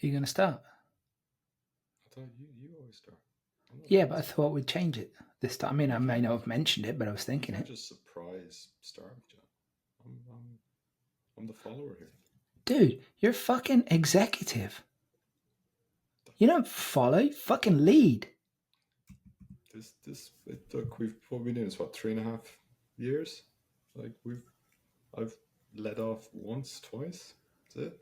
you going to start? I thought you always start. Yeah, but I thought we'd change it this time. I mean, I may not have mentioned it, but I was thinking it. Just surprise start, John. I'm the follower here. Dude, you're a fucking executive. You don't follow, you fucking lead. Look, we've been doing this, what, 3.5 years? Like, I've led off once, twice. That's it.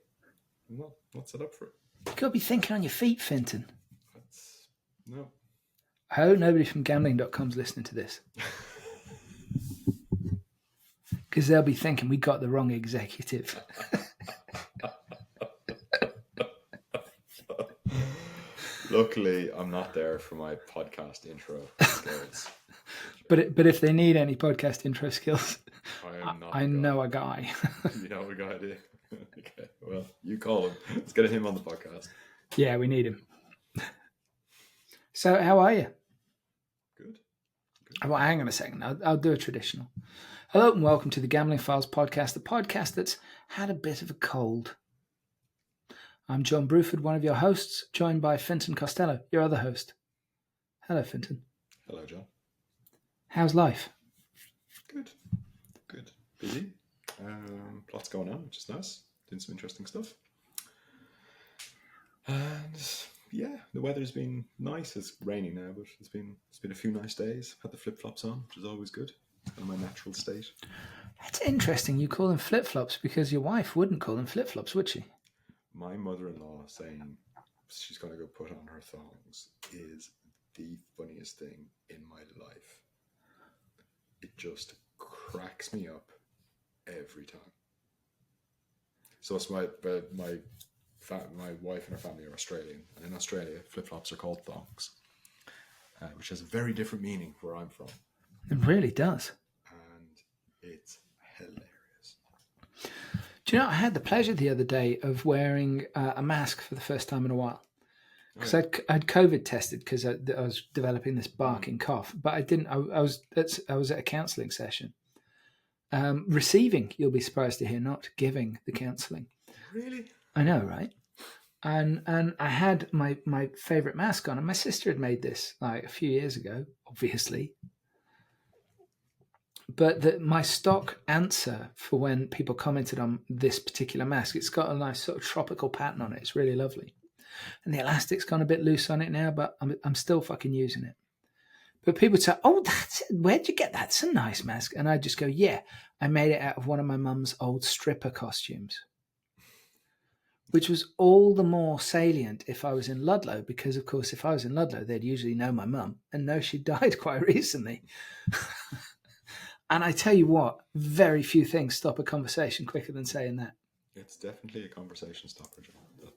I'm not set up for it. You got to be thinking on your feet, Fintan. No. I hope nobody from gambling.com's listening to this. Because they'll be thinking we got the wrong executive. Luckily, I'm not there for my podcast intro skills. But if they need any podcast intro skills, I know a guy. You know a guy, do you? Okay, well, you call him. Let's get him on the podcast. Yeah, we need him. So, how are you? Good. Well, hang on a second. I'll do a traditional. Hello and welcome to the Gambling Files podcast, the podcast that's had a bit of a cold. I'm John Bruford, one of your hosts, joined by Fintan Costello, your other host. Hello, Fintan. Hello, John. How's life? Good. Busy. Lots going on, which is nice. Doing some interesting stuff. And yeah, the weather's been nice. It's raining now, but it's been a few nice days. Had the flip-flops on, which is always good. In my natural state. That's interesting. You call them flip-flops because your wife wouldn't call them flip-flops, would she? My mother-in-law saying she's going to go put on her thongs is the funniest thing in my life. It just cracks me up every time. So it's my wife and her family are Australian, and in Australia, flip-flops are called thongs, which has a very different meaning where I'm from. It really does. And it's hilarious. Do you know, I had the pleasure the other day of wearing a mask for the first time in a while. Because I'd COVID tested because I was developing this barking cough. But I didn't. I was at a counselling session. Receiving, you'll be surprised to hear, not giving the counselling. Really? I know, right? And I had my favourite mask on, and my sister had made this like a few years ago, obviously. But my stock answer for when people commented on this particular mask, it's got a nice sort of tropical pattern on it. It's really lovely. And the elastic's gone a bit loose on it now, but I'm still fucking using it. But people would say, oh, where'd you get that? It's a nice mask. And I just go, yeah, I made it out of one of my mum's old stripper costumes. Which was all the more salient if I was in Ludlow, because, of course, if I was in Ludlow, they'd usually know my mum and know she died quite recently. And I tell you what, very few things stop a conversation quicker than saying that. It's definitely a conversation stopper, John. It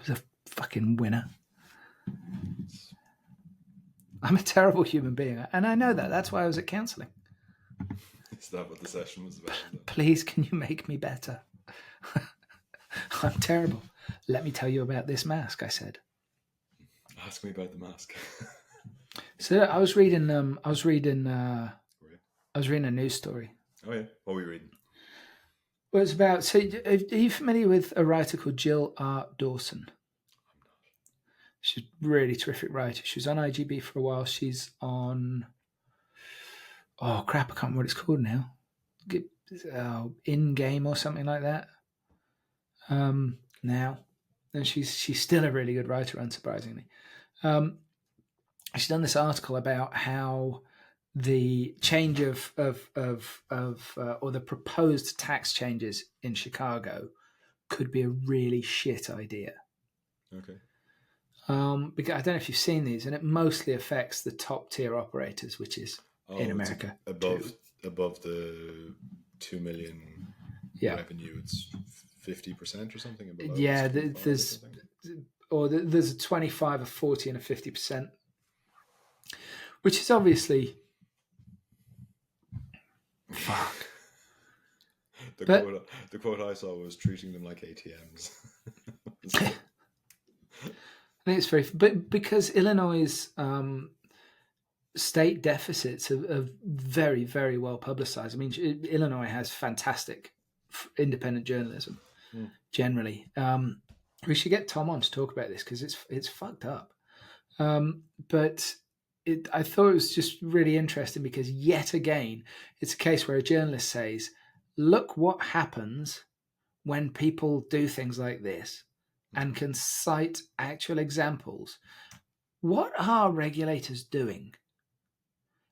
was a fucking winner. I'm a terrible human being, and I know that. That's why I was at counselling. Is that what the session was about? Please, can you make me better? I'm terrible. Let me tell you about this mask, I said. Ask me about the mask. So I was reading a news story. Oh yeah, what were you reading? Well, it's about. So, are you familiar with a writer called Jill R. Dawson? I'm not. She's a really terrific writer. She was on IGB for a while. She's on. Oh crap! I can't remember what it's called now. In Game or something like that. Now, and she's still a really good writer, unsurprisingly. She's done this article about how the change or the proposed tax changes in Chicago could be a really shit idea. Okay. Because I don't know if you've seen these, and it mostly affects the top tier operators, which is in America. Above the 2 million revenue, it's 50% or something. Yeah, there's a 25, a 40, and a 50%, which is obviously. Fuck. The quote I saw was treating them like ATMs. I think it's but because Illinois' state deficits are very, very well publicized. I mean, Illinois has fantastic independent journalism generally. We should get Tom on to talk about this because it's fucked up. But I thought it was just really interesting because yet again, it's a case where a journalist says, "Look what happens when people do things like this," and can cite actual examples. What are regulators doing?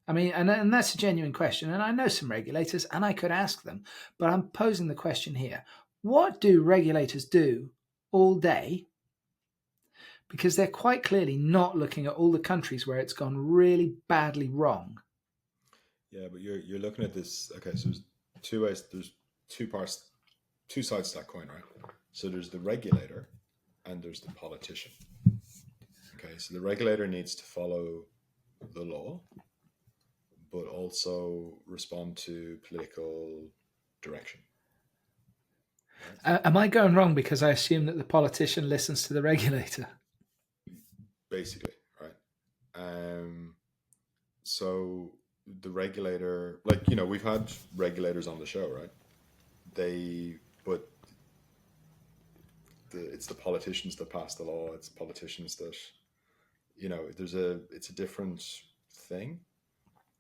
I mean, and that's a genuine question. And I know some regulators, and I could ask them, but I'm posing the question here: what do regulators do all day? Because they're quite clearly not looking at all the countries where it's gone really badly wrong. Yeah, but you're looking at this. Okay, so there's two ways. There's two parts, two sides to that coin, right? So there's the regulator, and there's the politician. Okay, so the regulator needs to follow the law, but also respond to political direction. Am I going wrong because I assume that the politician listens to the regulator? Basically, right? So the regulator, like we've had regulators on the show, right? But it's the politicians that pass the law. It's politicians that it's a different thing.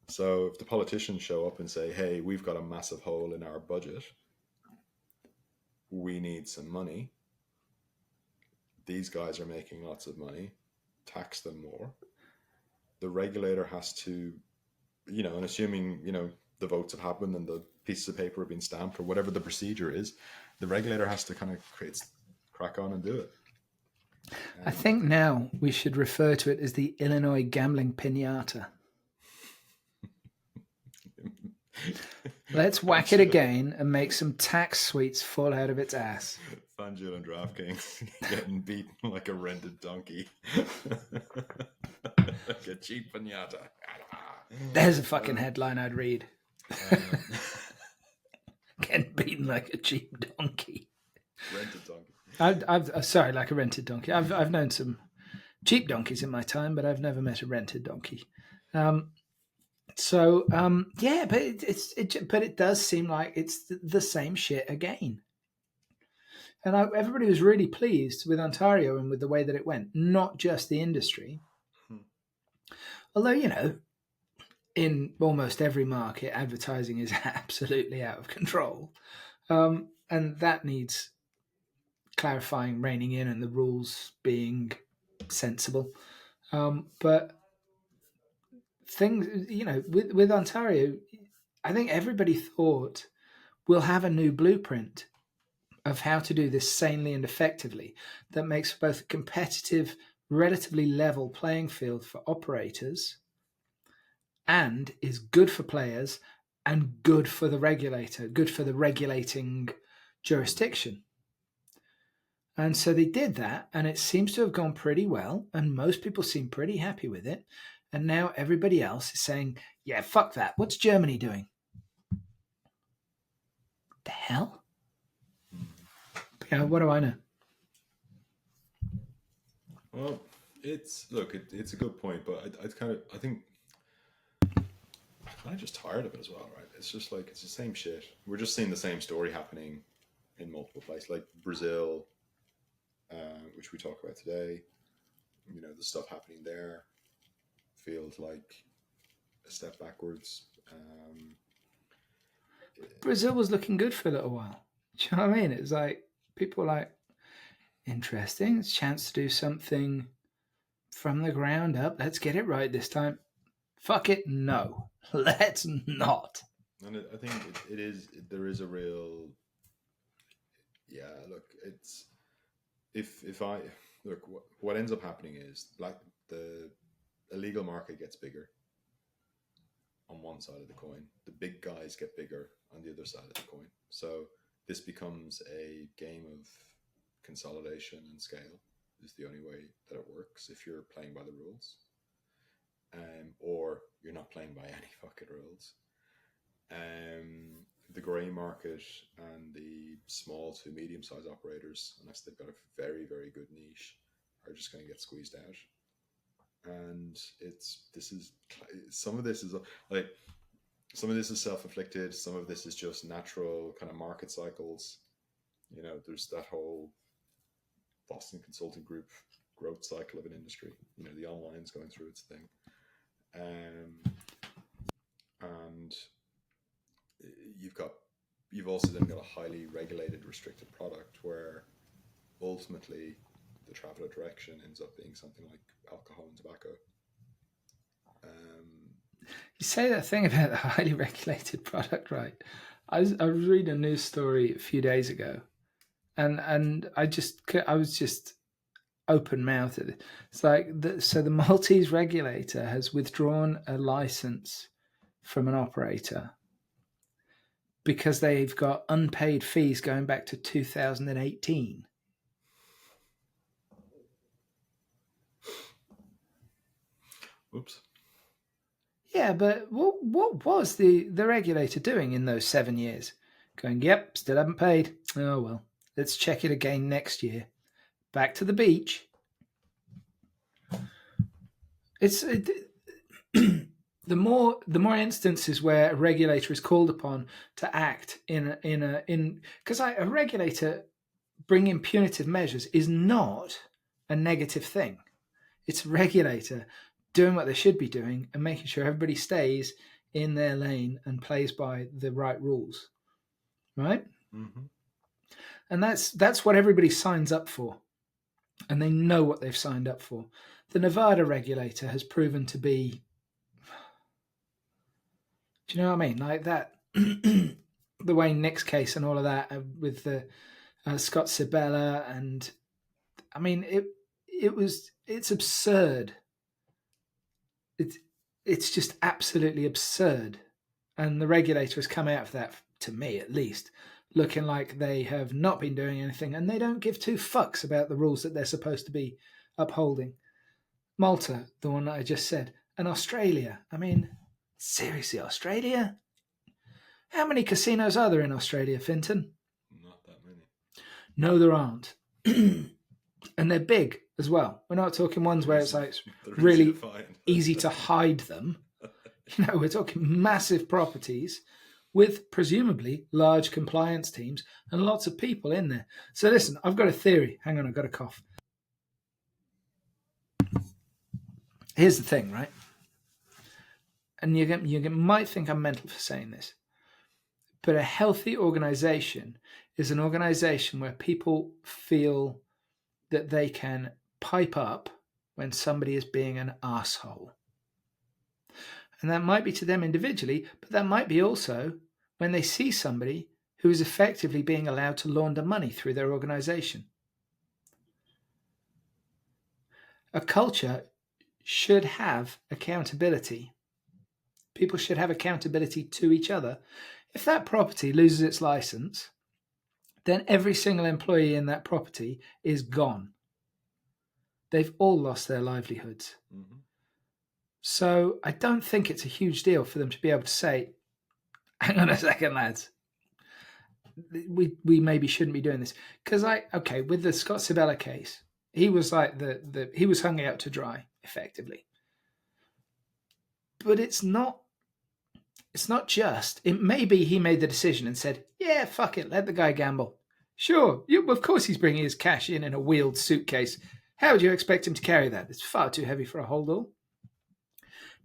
So if the politicians show up and say, "Hey, we've got a massive hole in our budget, we need some money. These guys are making lots of money, tax them more." The regulator has to, and assuming, the votes have happened and the pieces of paper have been stamped or whatever the procedure is, the regulator has to kind of crack on and do it. I think now we should refer to it as the Illinois gambling pinata. Let's whack it again and make some tax sweets fall out of its ass. FanDuel and DraftKings getting beaten like a rented donkey. Like a cheap pinata. There's a fucking headline I'd read. Getting beaten like a cheap donkey. Rented donkey. I've sorry, like a rented donkey. I've known some cheap donkeys in my time, but I've never met a rented donkey. Yeah, but it does seem like it's the same shit again. And everybody was really pleased with Ontario and with the way that it went, not just the industry. Although, in almost every market, advertising is absolutely out of control. And that needs clarifying, reining in, and the rules being sensible. But things, with Ontario, I think everybody thought we'll have a new blueprint of how to do this sanely and effectively that makes both a competitive, relatively level playing field for operators and is good for players and good for the regulator, good for the regulating jurisdiction. And so they did that, and it seems to have gone pretty well, and most people seem pretty happy with it. And now everybody else is saying, yeah, fuck that. What's Germany doing? The hell? Yeah, what do I know? Well, it's a good point, but I think I'm just tired of it as well, right? It's just like it's the same shit. We're just seeing the same story happening in multiple places, like Brazil, which we talk about today. The stuff happening there feels like a step backwards. Brazil was looking good for a little while. Do you know what I mean? It's like people were like, interesting, it's a chance to do something from the ground up. Let's get it right this time. Fuck it, no. Let's not. And I think it is. There is a real. Yeah, look, it's if I look, what ends up happening is like the illegal market gets bigger on one side of the coin. The big guys get bigger on the other side of the coin. So this becomes a game of consolidation and scale. Is the only way that it works if you're playing by the rules, or you're not playing by any fucking rules. The grey market and the small to medium sized operators, unless they've got a very, very good niche, are just going to get squeezed out. And some of this is self-inflicted. Some of this is just natural kind of market cycles. There's that whole Boston Consulting Group growth cycle of an industry. The online's going through its thing. And you've also then got a highly regulated, restricted product where ultimately the travel of direction ends up being something like alcohol and tobacco. You say that thing about the highly regulated product, right? I was reading a news story a few days ago, and I was just open mouthed. It's like so the Maltese regulator has withdrawn a license from an operator because they've got unpaid fees going back to 2018. Oops. Yeah, but what was the regulator doing in those 7 years? Going, yep, still haven't paid. Oh, well, let's check it again next year. Back to the beach. The more instances where a regulator is called upon to act because a regulator bringing punitive measures is not a negative thing. It's a regulator doing what they should be doing and making sure everybody stays in their lane and plays by the right rules, right? Mm-hmm. And that's what everybody signs up for, and they know what they've signed up for. The Nevada regulator has proven to be, do you know what I mean? Like that, the Wayne Nix case and all of that with the Scott Sibella, and I mean it's absurd. It's just absolutely absurd, and the regulator has come out of that, to me at least, looking like they have not been doing anything, and they don't give two fucks about the rules that they're supposed to be upholding. Malta, the one that I just said, and Australia. I mean, seriously, Australia? How many casinos are there in Australia, Fintan? Not that many. No, there aren't. And they're big as well. We're not talking ones where it's like really easy to hide them. No, we're talking massive properties with presumably large compliance teams and lots of people in there. So listen, I've got a theory. Hang on, I've got a cough. Here's the thing, right? And you might think I'm mental for saying this, but a healthy organization is an organization where people feel that they can pipe up when somebody is being an asshole. And that might be to them individually, but that might be also when they see somebody who is effectively being allowed to launder money through their organization. A culture should have accountability. People should have accountability to each other. If that property loses its license, then every single employee in that property is gone. They've all lost their livelihoods. Mm-hmm. So I don't think it's a huge deal for them to be able to say, hang on a second, lads, we maybe shouldn't be doing this. Because with the Scott Sibella case, he was like he was hung out to dry, effectively. But it's not just, it maybe he made the decision and said, yeah, fuck it, let the guy gamble. Sure, of course he's bringing his cash in a wheeled suitcase. How would you expect him to carry that? It's far too heavy for a holdall.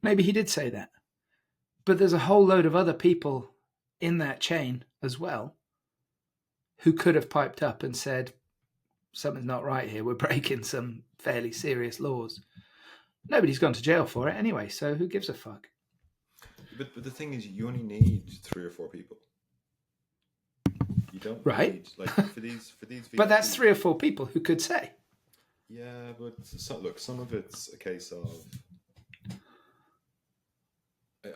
Maybe he did say that. But there's a whole load of other people in that chain as well who could have piped up and said, something's not right here. We're breaking some fairly serious laws. Nobody's gone to jail for it anyway, so who gives a fuck? But the thing is, you only need 3 or 4 people. You don't need, like, for these But that's 3 or 4 people who could say. Yeah, but some of it's a case of,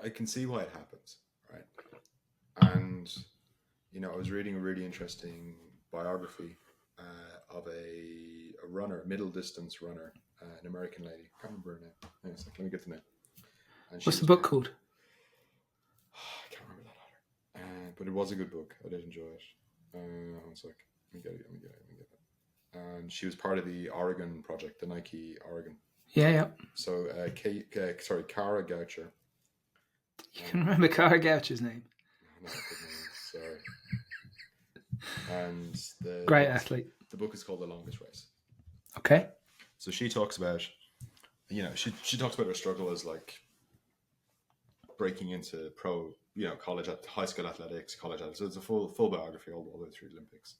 I can see why it happens, right? And, I was reading a really interesting biography of a runner, a middle distance runner, an American lady. I can't remember her name. Hang on a second, let me get the name. What's the book called? I can't remember that either. But it was a good book. I did enjoy it. One sec. Let me get it. And she was part of the Oregon project, the Nike Oregon. Yeah. So, Cara Goucher. You can remember Cara Goucher's name? No, sorry. And great athlete. The book is called The Longest Race. Okay. So she talks about, she talks about her struggle as like breaking into college, high school athletics, college athletics. So it's a full biography all the way through the Olympics.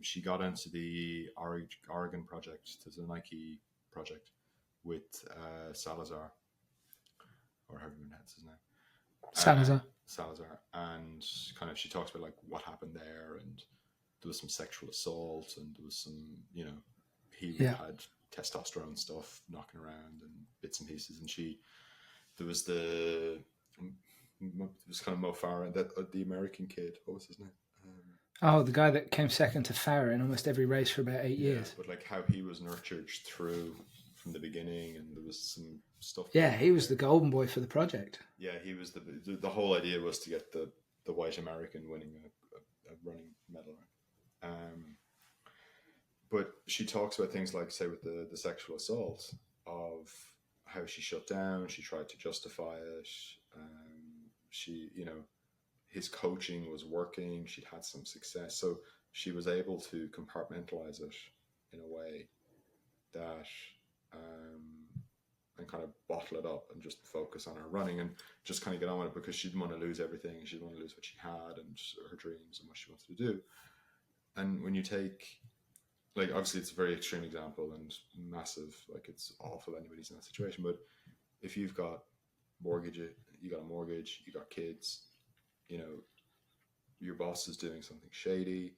She got into the Oregon project, to the Nike project with Salazar, or however you pronounce his name. Salazar, and kind of she talks about like what happened there, and there was some sexual assault, and there was some, he had testosterone stuff knocking around and bits and pieces, and there was kind of Mo Farah, that the American kid, what was his name? The guy that came second to Farah in almost every race for about 8 years. But like how he was nurtured through from the beginning, and there was some stuff. Yeah, he was the golden boy for the project. Yeah, he was the whole idea was to get the white American winning a running medal. But she talks about things like, say, with the sexual assault, of how she shut down, she tried to justify it. His coaching was working, she'd had some success, so she was able to compartmentalize it in a way that and kind of bottle it up and just focus on her running and just kind of get on with it, because she didn't want to lose everything. She didn't want to lose what she had and her dreams and what she wanted to do. And when you take, like, obviously it's a very extreme example and massive, like it's awful anybody's in that situation, but if you've got you got a mortgage, you got kids, your boss is doing something shady,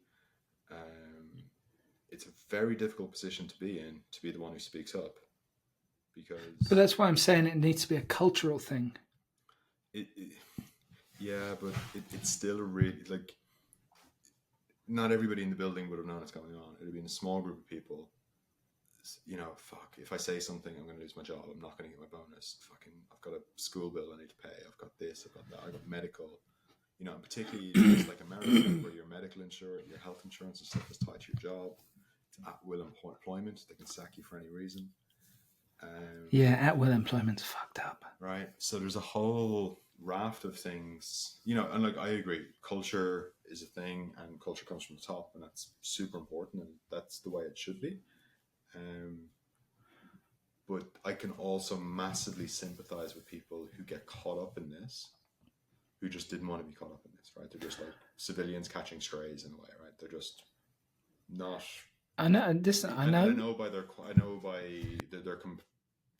it's a very difficult position to be in, to be the one who speaks up. But that's why I'm saying it needs to be a cultural thing. It's still really, like, not everybody in the building would have known what's going on. It would have been a small group of people. Fuck, if I say something, I'm going to lose my job. I'm not going to get my bonus. I've got a school bill I need to pay. I've got this, I've got that, I've got medical. And particularly it's like America, where your medical insurance, your health insurance and stuff is tied to your job. It's at will employment. They can sack you for any reason. At will employment's fucked up. Right. So there's a whole raft of things, and like, I agree, culture is a thing, and culture comes from the top, and that's super important, and that's the way it should be. But I can also massively sympathize with people who get caught up in this, who just didn't want to be caught up in this, right? They're just like civilians catching strays in a way, right? They're just not. I know.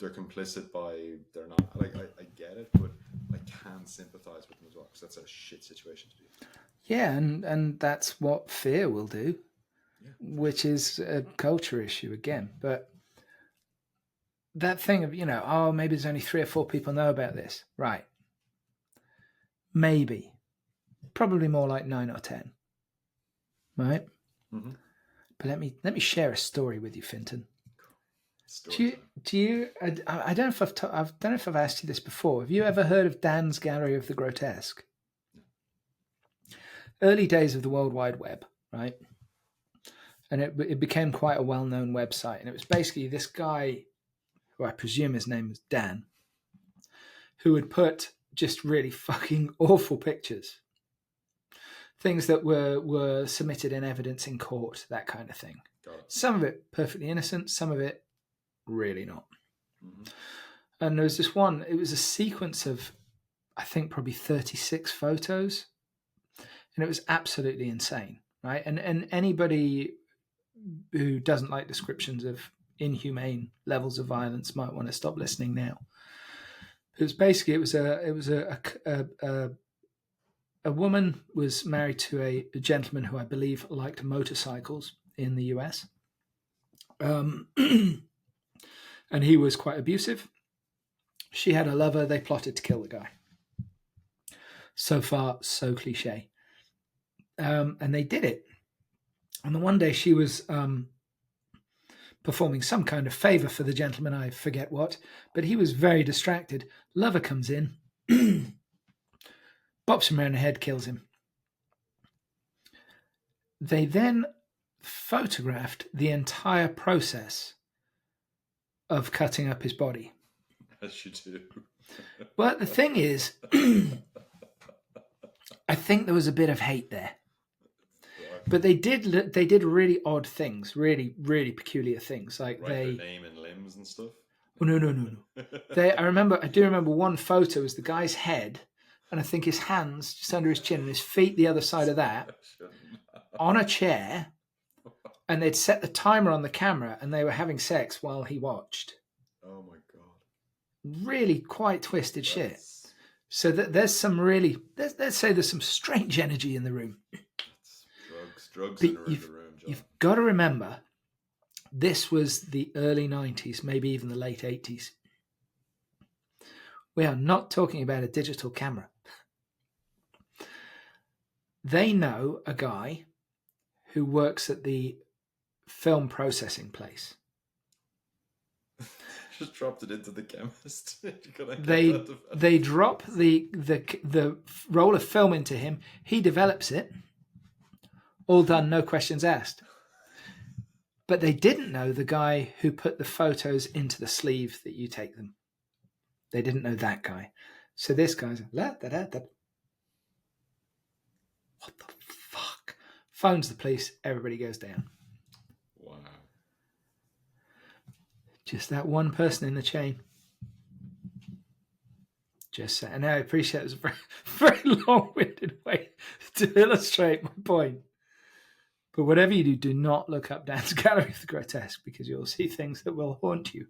They're complicit by, they're not, like, I get it, but I can sympathize with them as well, because that's a shit situation to be in. Yeah, and that's what fear will do, which is a culture issue again. But that thing of, maybe there's only 3 or 4 people know about this, right? Maybe. Probably more like 9 or 10, right? Mm-hmm. But let me share a story with you, Fintan. Do you? I don't know if I've asked you this before. Have you ever heard of Dan's Gallery of the Grotesque? Early days of the World Wide Web, right? And it became quite a well-known website, and it was basically this guy, who I presume his name was Dan, who would put just really fucking awful pictures, things that were submitted in evidence in court, that kind of thing. Some of it perfectly innocent, some of it really not. Mm-hmm. And there was this one, it was a sequence of, I think, probably 36 photos, and it was absolutely insane, right? And anybody who doesn't like descriptions of inhumane levels of violence might want to stop listening now. It was a woman was married to a gentleman who I believe liked motorcycles in the US. And he was quite abusive. She had a lover. They plotted to kill the guy. So far, so cliche. And they did it. And the one day she was performing some kind of favor for the gentleman, I forget what, but he was very distracted. Lover comes in, bops him around the head, kills him. They then photographed the entire process of cutting up his body. As you do. But the thing is, I think there was a bit of hate there. But they did really odd things, really, really peculiar things. Like Write their name and limbs and stuff. Oh, no. I do remember one photo was the guy's head, and I think his hands just under his chin and his feet the other side of that, on a chair, and they'd set the timer on the camera, and they were having sex while he watched. Oh my god! Really quite twisted shit. So there's some really, let's say there's some strange energy in the room. Drugs in the room, John. You've got to remember, this was the early 90s, maybe even the late 80s. We are not talking about a digital camera. They know a guy who works at the film processing place. Just dropped it into the chemist. They drop the roll of film into him. He develops it. All done, no questions asked. But they didn't know the guy who put the photos into the sleeve that you take them. They didn't know that guy. So this guy's what the fuck? Phones the police. Everybody goes down. Wow. Just that one person in the chain. Just saying. And I appreciate it was a very, very long-winded way to illustrate my point. But whatever you do, do not look up Dan's Gallery of the Grotesque, because you'll see things that will haunt you.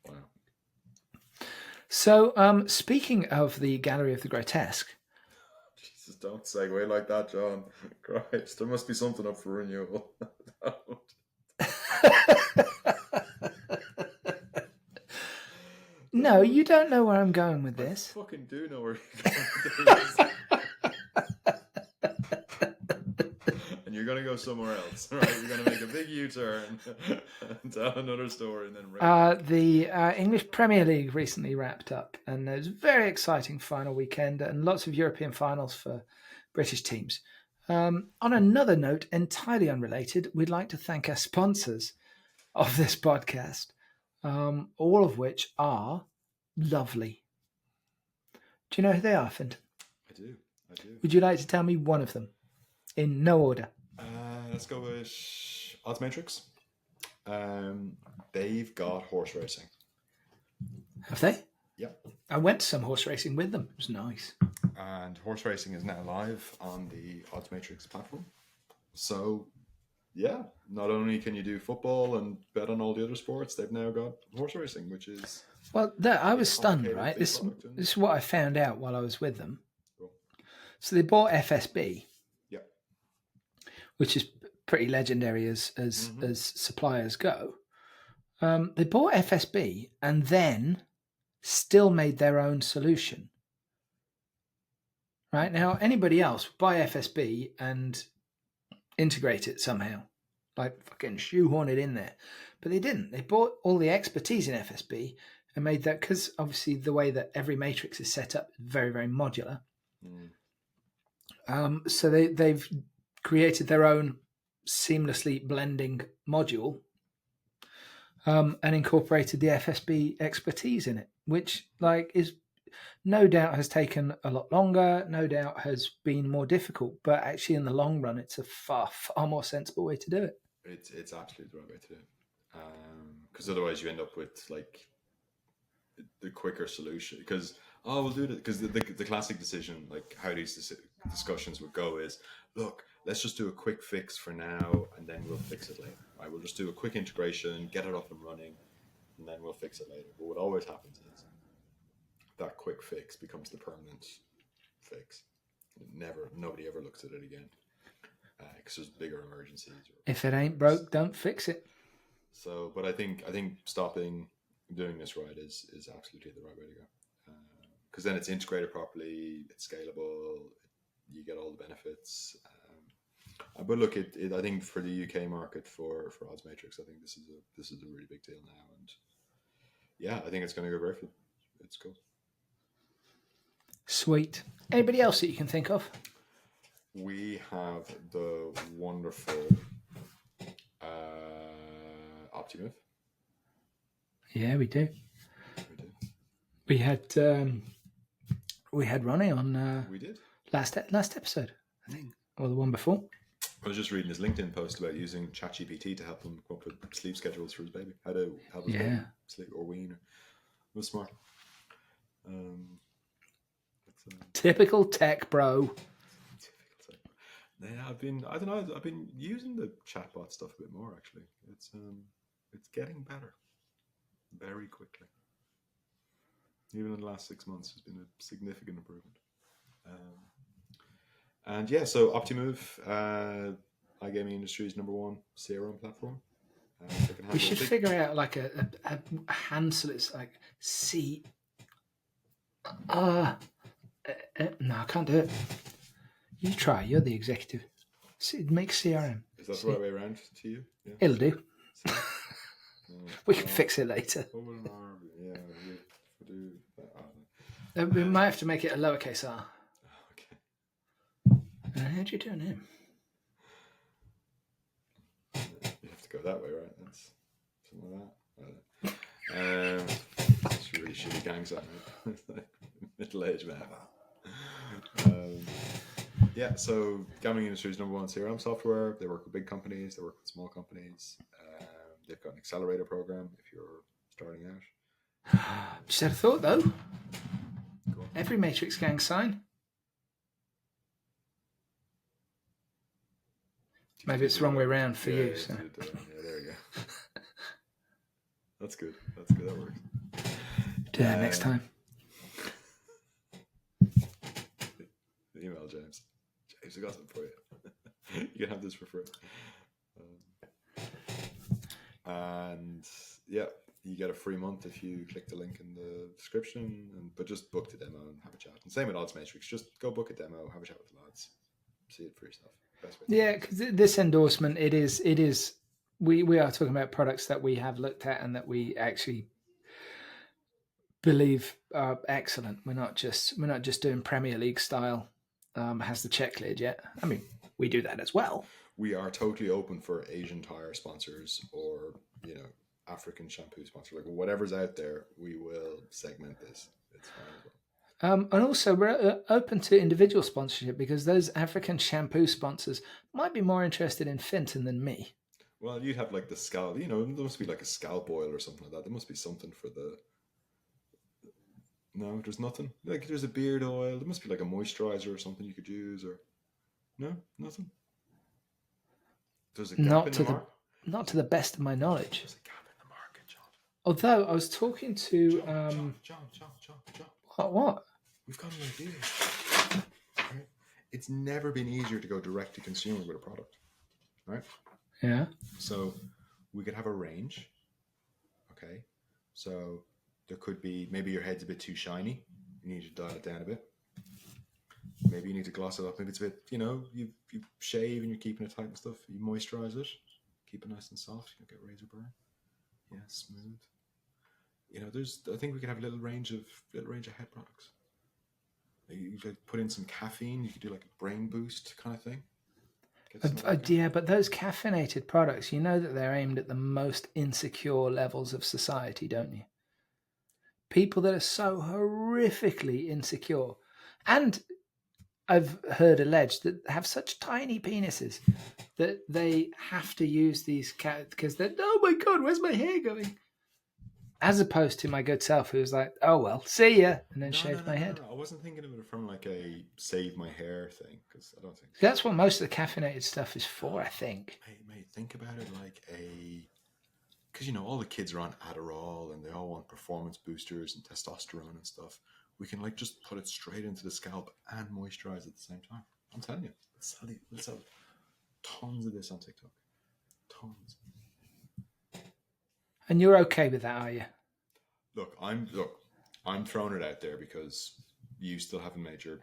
Wow. So, speaking of the Gallery of the Grotesque. Jesus, don't segue like that, John. Christ, there must be something up for renewal. No, you don't know where I'm going with this. I fucking do know where you're going with this. And you're going to go somewhere else, right? You're going to make a big U-turn and tell another story and then... The English Premier League recently wrapped up, and it was a very exciting final weekend and lots of European finals for British teams. On another note, entirely unrelated, we'd like to thank our sponsors of this podcast, all of which are lovely. Do you know who they are, Fintan? I do. Would you like to tell me one of them? In no order. Let's go with OddsMatrix. They've got horse racing. Have they? Yep. I went to some horse racing with them. It was nice. And horse racing is now live on the OddsMatrix platform. So, yeah, not only can you do football and bet on all the other sports, they've now got horse racing, which is... Well, I was stunned, right? This is what I found out while I was with them. Cool. So they bought FSB. Yep. Which is pretty legendary as suppliers go. They bought FSB and then still made their own solution. Right now, anybody else would buy FSB and integrate it somehow, like fucking shoehorn it in there. But they didn't. They bought all the expertise in FSB and made that, because obviously the way that EveryMatrix is set up is very, very modular. So they've created their own seamlessly blending module and incorporated the FSB expertise in it, which is no doubt has taken a lot longer, no doubt has been more difficult, but actually in the long run, it's a far, far more sensible way to do it. It's absolutely the right way to do it. Because otherwise you end up with the quicker solution. Because, we'll do it. Because the classic decision, how these discussions would go is, look, let's just do a quick fix for now, and then we'll fix it later. Right? We'll just do a quick integration, get it up and running, and then we'll fix it later. But what always happens is that quick fix becomes the permanent fix. Nobody ever looks at it again because there's bigger emergencies. If it ain't broke, don't fix it. So, but I think stopping doing this right is absolutely the right way to go. Because then it's integrated properly, it's scalable, you get all the benefits. But look, I think for the UK market for OddsMatrix, I think this is a really big deal now, and yeah, I think it's going to go great for them. It's cool. Sweet. Anybody else that you can think of? We have the wonderful Optimove. Yeah, we do. We had Ronnie on. We did last episode, I think, or the one before. I was just reading his LinkedIn post about using ChatGPT to help him come up with sleep schedules for his baby. How to help his baby sleep or wean. It was smart. Typical tech, bro. Yeah, I've been using the chatbot stuff a bit more actually. It's getting better very quickly. Even in the last 6 months, there's been a significant improvement. And yeah, so Optimove, iGaming industry's #1 CRM platform. We should figure out like a handle. It's like no, I can't do it. You try. You're the executive. Make CRM. Is that the right way around to you? Yeah. It'll do. We can fix it later. Yeah, we do. We might have to make it a lowercase r. Okay. How'd you do him? You have to go that way, right? That's something like that. It's a really shitty gang sign, right? It's like middle-aged man. Yeah, so gambling industry's #1 CRM software. They work with big companies. They work with small companies. They've got an accelerator program if you're starting out. Just had a thought though. EveryMatrix gang sign. Maybe it's the wrong way around for you. So. Yeah, there you go. That's good. That works. Do that next time. Email James. James, I got something for you. You can have this for free. And yeah, you get a free month if you click the link in the description. But just book the demo and have a chat. And same with OddsMatrix. Just go book a demo, have a chat with the lads, see it for yourself. Yeah, because this endorsement, it is. We are talking about products that we have looked at and that we actually believe are excellent. We're not just doing Premier League style. Has the check cleared yet? I mean, we do that as well. We are totally open for Asian tire sponsors or African shampoo sponsor, like whatever's out there. We will segment this. It's fine as well. And also, we're open to individual sponsorship because those African shampoo sponsors might be more interested in Fintan than me. Well, you'd have like the scalp, there must be like a scalp oil or something like that. There must be something for the... No, there's nothing? Like there's a beard oil. There must be like a moisturizer or something you could use or... No? Nothing? There's a gap in the market? Not to the best of my knowledge. There's a gap in the market, John. Although I was talking to... John. What? We've got an idea. Right? It's never been easier to go direct to consumer with a product, right? Yeah. So we could have a range. Okay. So there could be, maybe your head's a bit too shiny. You need to dial it down a bit. Maybe you need to gloss it up. Maybe it's a bit, you shave and you're keeping it tight and stuff. You moisturize it. Keep it nice and soft. You don't get razor burn. Yeah, smooth. I think we could have a little range of head products. You could put in some caffeine. You could do like a brain boost kind of thing. Yeah, but those caffeinated products, you know that they're aimed at the most insecure levels of society, don't you? People that are so horrifically insecure. And I've heard alleged that have such tiny penises that they have to use these because they're, oh my God, where's my hair going? As opposed to my good self, who was like, "Oh well, see ya," and then shaved my head. No. I wasn't thinking of it from like a save my hair thing because I don't think that's what most of the caffeinated stuff is for. I think. Mate, think about it like because all the kids are on Adderall and they all want performance boosters and testosterone and stuff. We can like just put it straight into the scalp and moisturize at the same time. I'm telling you, let's sell tons of this on TikTok. Tons. And you're okay with that, are you? Look, I'm throwing it out there because you still haven't made your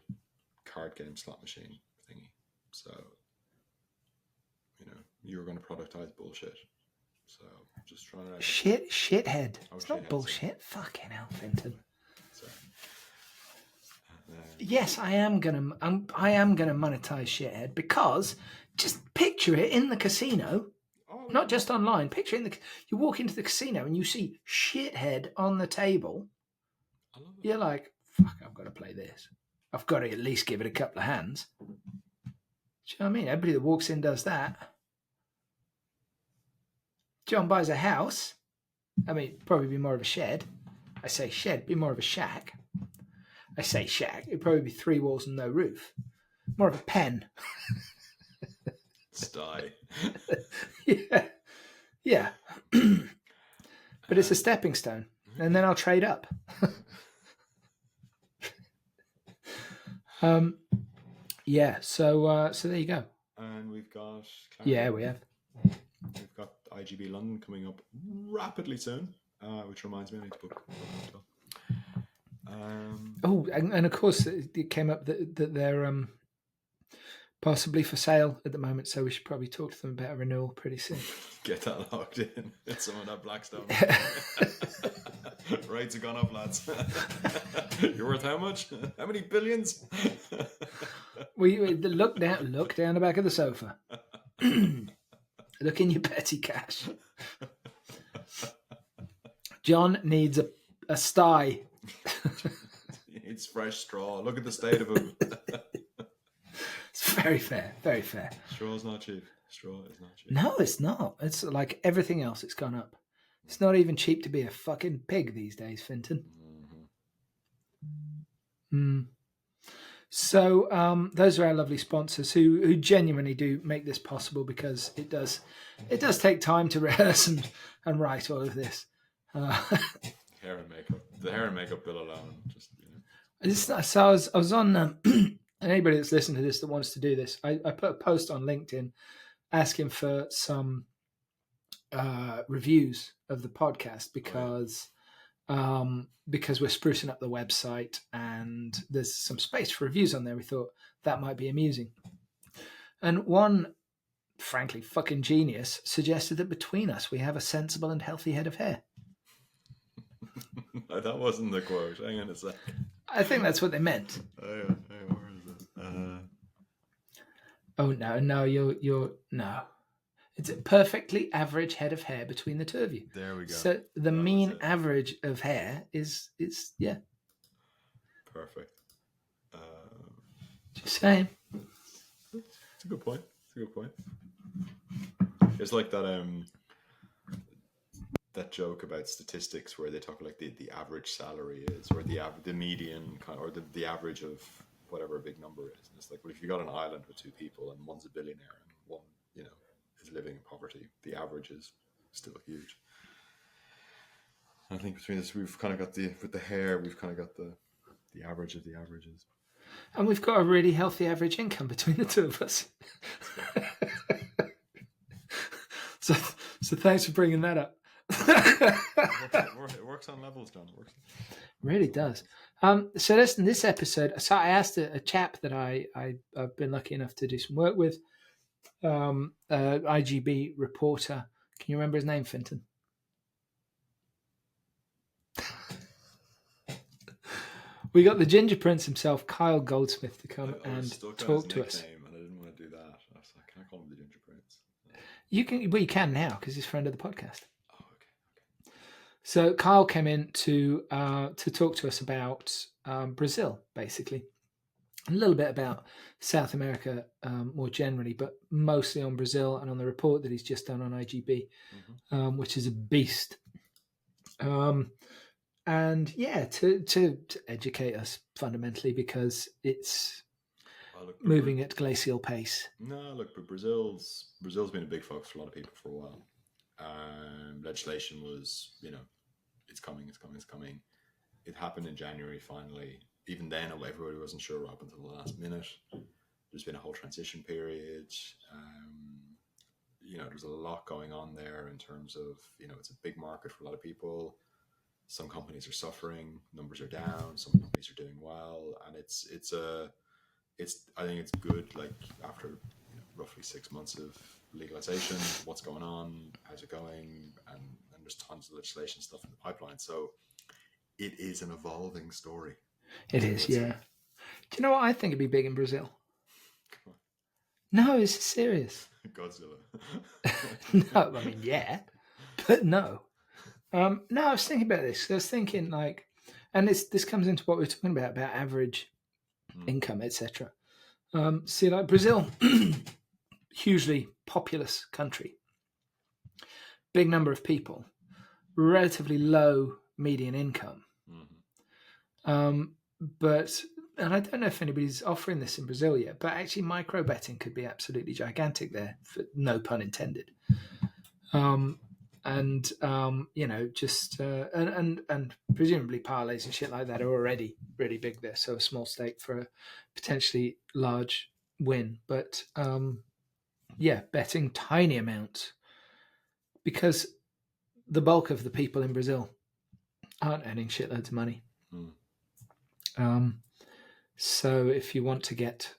card game slot machine thingy. So, you're going to productize bullshit. So, just throwing it out there. Shithead. It's not bullshit. Fucking hell, Fintan. Sorry. Yes, I am gonna monetize shithead because just picture it in the casino. Not just online. Picture you walk into the casino and you see shithead on the table. You're like, fuck, I've got to play this. I've got to at least give it a couple of hands. Do you know what I mean? Everybody that walks in does that. John buys a house. I mean, probably be more of a shed. I say shed, be more of a shack. I say shack, it'd probably be 3 walls and no roof. More of a pen. Sty. Yeah. Yeah. But it's a stepping stone. And then I'll trade up. Yeah, so there you go. And we've got Yeah, we have. We've got IGB London coming up rapidly soon, which reminds me I need to book a hotel. And of course it came up that they're possibly for sale at the moment, so we should probably talk to them about a renewal pretty soon. Get that locked in. Get some of that Blackstone. Rates have gone up, lads. You're worth how much? How many billions? we look down the back of the sofa. Look in your petty cash. John needs a sty. He needs fresh straw. Look at the state of him. It's very fair, very fair. Straw's not cheap. Straw is not cheap. No, it's not. It's like everything else, it's gone up. It's not even cheap to be a fucking pig these days, Fintan. So those are our lovely sponsors who genuinely do make this possible, because it does take time to rehearse and write all of this. Hair and makeup. The hair and makeup bill alone. So I was on. Anybody that's listened to this that wants to do this, I put a post on LinkedIn asking for some reviews of the podcast, because we're sprucing up the website and there's some space for reviews on there. We thought that might be amusing. And one, frankly, fucking genius suggested that between us we have a sensible and healthy head of hair. That wasn't the quote. Hang on a sec. I think that's what they meant. Where is it? Oh no, you're no. It's a perfectly average head of hair between the two of you. There we go. So the mean average of hair is yeah. Perfect. Just saying. It's a good point. It's like that joke about statistics where they talk like the average salary is, or the median, or the average of whatever a big number is. And it's like, well, if you got an island with 2 people and one's a billionaire and one, is living in poverty, the average is still huge. And I think between this, we've kind of got with the hair, we've kind of got the average of the averages. And we've got a really healthy average income between the two of us. So thanks for bringing that up. It works on levels, John. It works. Really does. So listen, this episode, so I asked a chap that I've been lucky enough to do some work with, IGB reporter. Can you remember his name, Fintan? We got the Ginger Prince himself, Kyle Goldsmith, to come and talk to us. And I didn't want to do that. I was like, can I call him the Ginger Prince? You can now, because he's a friend of the podcast. Oh, okay. So Kyle came in to talk to us about Brazil, basically. A little bit about South America more generally, but mostly on Brazil and on the report that he's just done on IGB, which is a beast. And yeah, to educate us fundamentally, because it's moving at glacial pace. No, look, but Brazil's been a big focus for a lot of people for a while. Legislation was, it's coming. It happened in January finally. Even then, everybody wasn't sure up until the last minute. There's been a whole transition period. There's a lot going on there in terms of, it's a big market for a lot of people. Some companies are suffering, numbers are down, some companies are doing well. And I think it's good, like after roughly 6 months of legalization, what's going on, how's it going? And there's tons of legislation stuff in the pipeline. So it is an evolving story. It is, yeah. Do you know what I think would be big in Brazil? No, it's serious. Godzilla. No, I mean, yeah, but no. No, I was thinking about this. I was thinking and this comes into what we were talking about average income, etc. See, like Brazil, hugely populous country, big number of people, relatively low median income. But, and I don't know if anybody's offering this in Brazil yet, but actually micro betting could be absolutely gigantic there, for no pun intended. Just and presumably parlays and shit like that are already really big there. So a small stake for a potentially large win, but betting tiny amounts because the bulk of the people in Brazil aren't earning shitloads of money. So if you want to get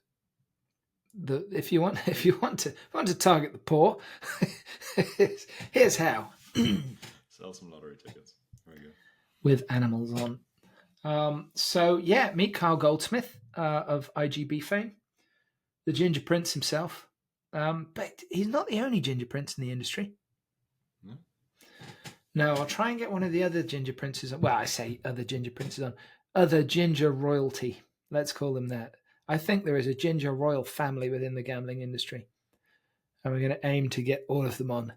if you want to target the poor, here's how. Sell some lottery tickets. Very good. With animals on. Meet Kyle Goldsmith of IGB fame, the Ginger Prince himself. But he's not the only Ginger Prince in the industry. No, I'll try and get one of the other Ginger Princes on. Well, I say other Ginger Princes on. Other Ginger royalty. Let's call them that. I think there is a Ginger royal family within the gambling industry. And we're going to aim to get all of them on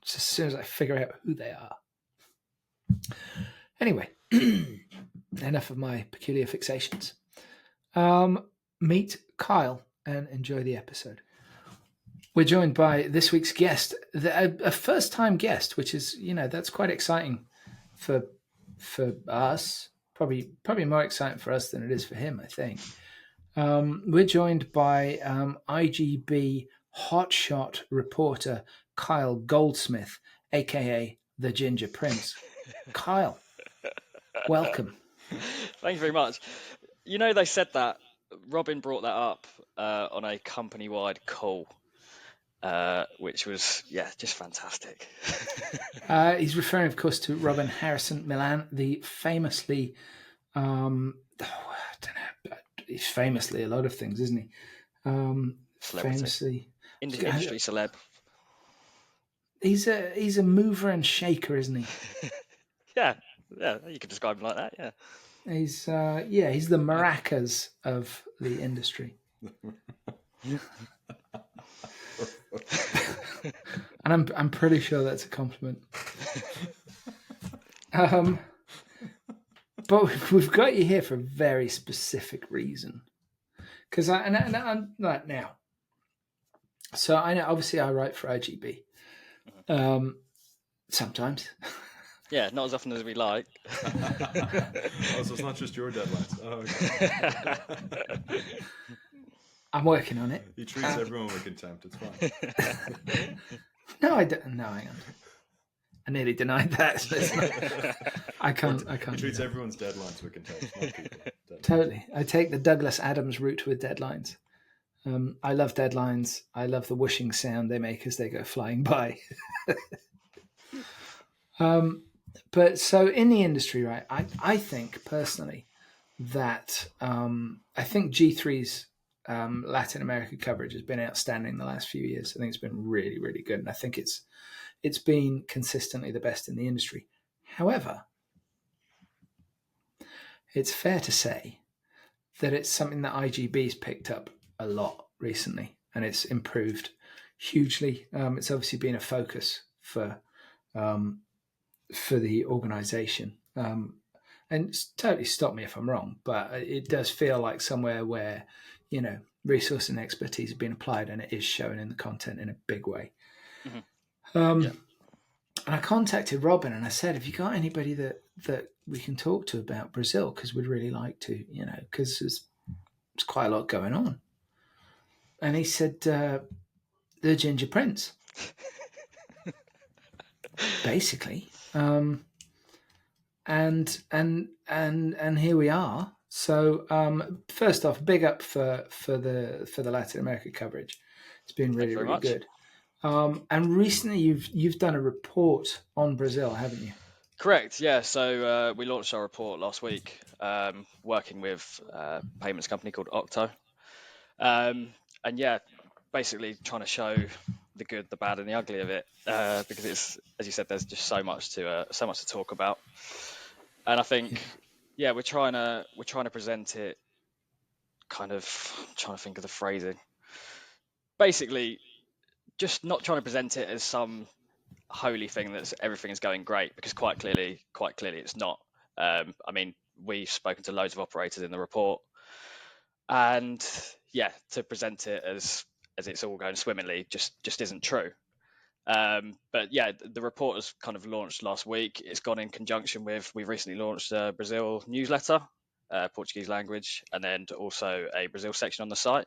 just as soon as I figure out who they are. Anyway, enough of my peculiar fixations. Meet Kyle and enjoy the episode. We're joined by this week's guest, a first-time guest, which is, that's quite exciting for us. Probably more exciting for us than it is for him, I think. We're joined by IGB hotshot reporter Kyle Goldsmith, aka the Ginger Prince. Kyle, welcome. Thank you very much. They said that Robin brought that up on a company-wide call, which was just fantastic. He's referring, of course, to Robin Harrison Milan, the famously, I don't know, he's famously a lot of things, isn't he? Famously industry celeb. He's a mover and shaker, isn't he? Yeah, you could describe him like that. Yeah, he's the maracas of the industry. And I'm pretty sure that's a compliment. But we've got you here for a very specific reason. Because I'm like now. So I know, obviously, I write for IGB. Sometimes. Yeah, not as often as we like. So it's not just your deadlines. Oh, okay. I'm working on it. He treats everyone with contempt. It's fine. No, I don't. No, hang on. I nearly denied that. I can't. He treats everyone's deadlines with contempt. Not people. Totally. I take the Douglas Adams route with deadlines. I love deadlines. I love the whooshing sound they make as they go flying by. But so in the industry, right, I think personally that I think G3's Latin America coverage has been outstanding the last few years. I think it's been really, really good. And I think it's been consistently the best in the industry. However, it's fair to say that it's something that IGB's picked up a lot recently, and it's improved hugely. It's obviously been a focus for the organisation. And totally stop me if I'm wrong, but it does feel like somewhere where, resource and expertise have been applied, and it is shown in the content in a big way. Mm-hmm. And I contacted Robin and I said, have you got anybody that we can talk to about Brazil? Because we'd really like to, because there's quite a lot going on. And he said, the Ginger Prince, basically. And here we are. So first off, big up for the Latin America coverage. It's been really, really good. And recently you've done a report on Brazil, haven't you? Correct. Yeah. So we launched our report last week, working with a payments company called Octo, and basically trying to show the good, the bad, and the ugly of it, because it's, as you said, there's just so much to talk about, and I think we're trying to present it kind of trying to think of the phrasing. Basically, just not trying to present it as some holy thing that's everything is going great, because quite clearly it's not. I mean, we've spoken to loads of operators in the report, and yeah, to present it as it's all going swimmingly just isn't true. But yeah, the report has kind of launched last week. It's gone in conjunction with, we've recently launched a Brazil newsletter, Portuguese language, and then also a Brazil section on the site.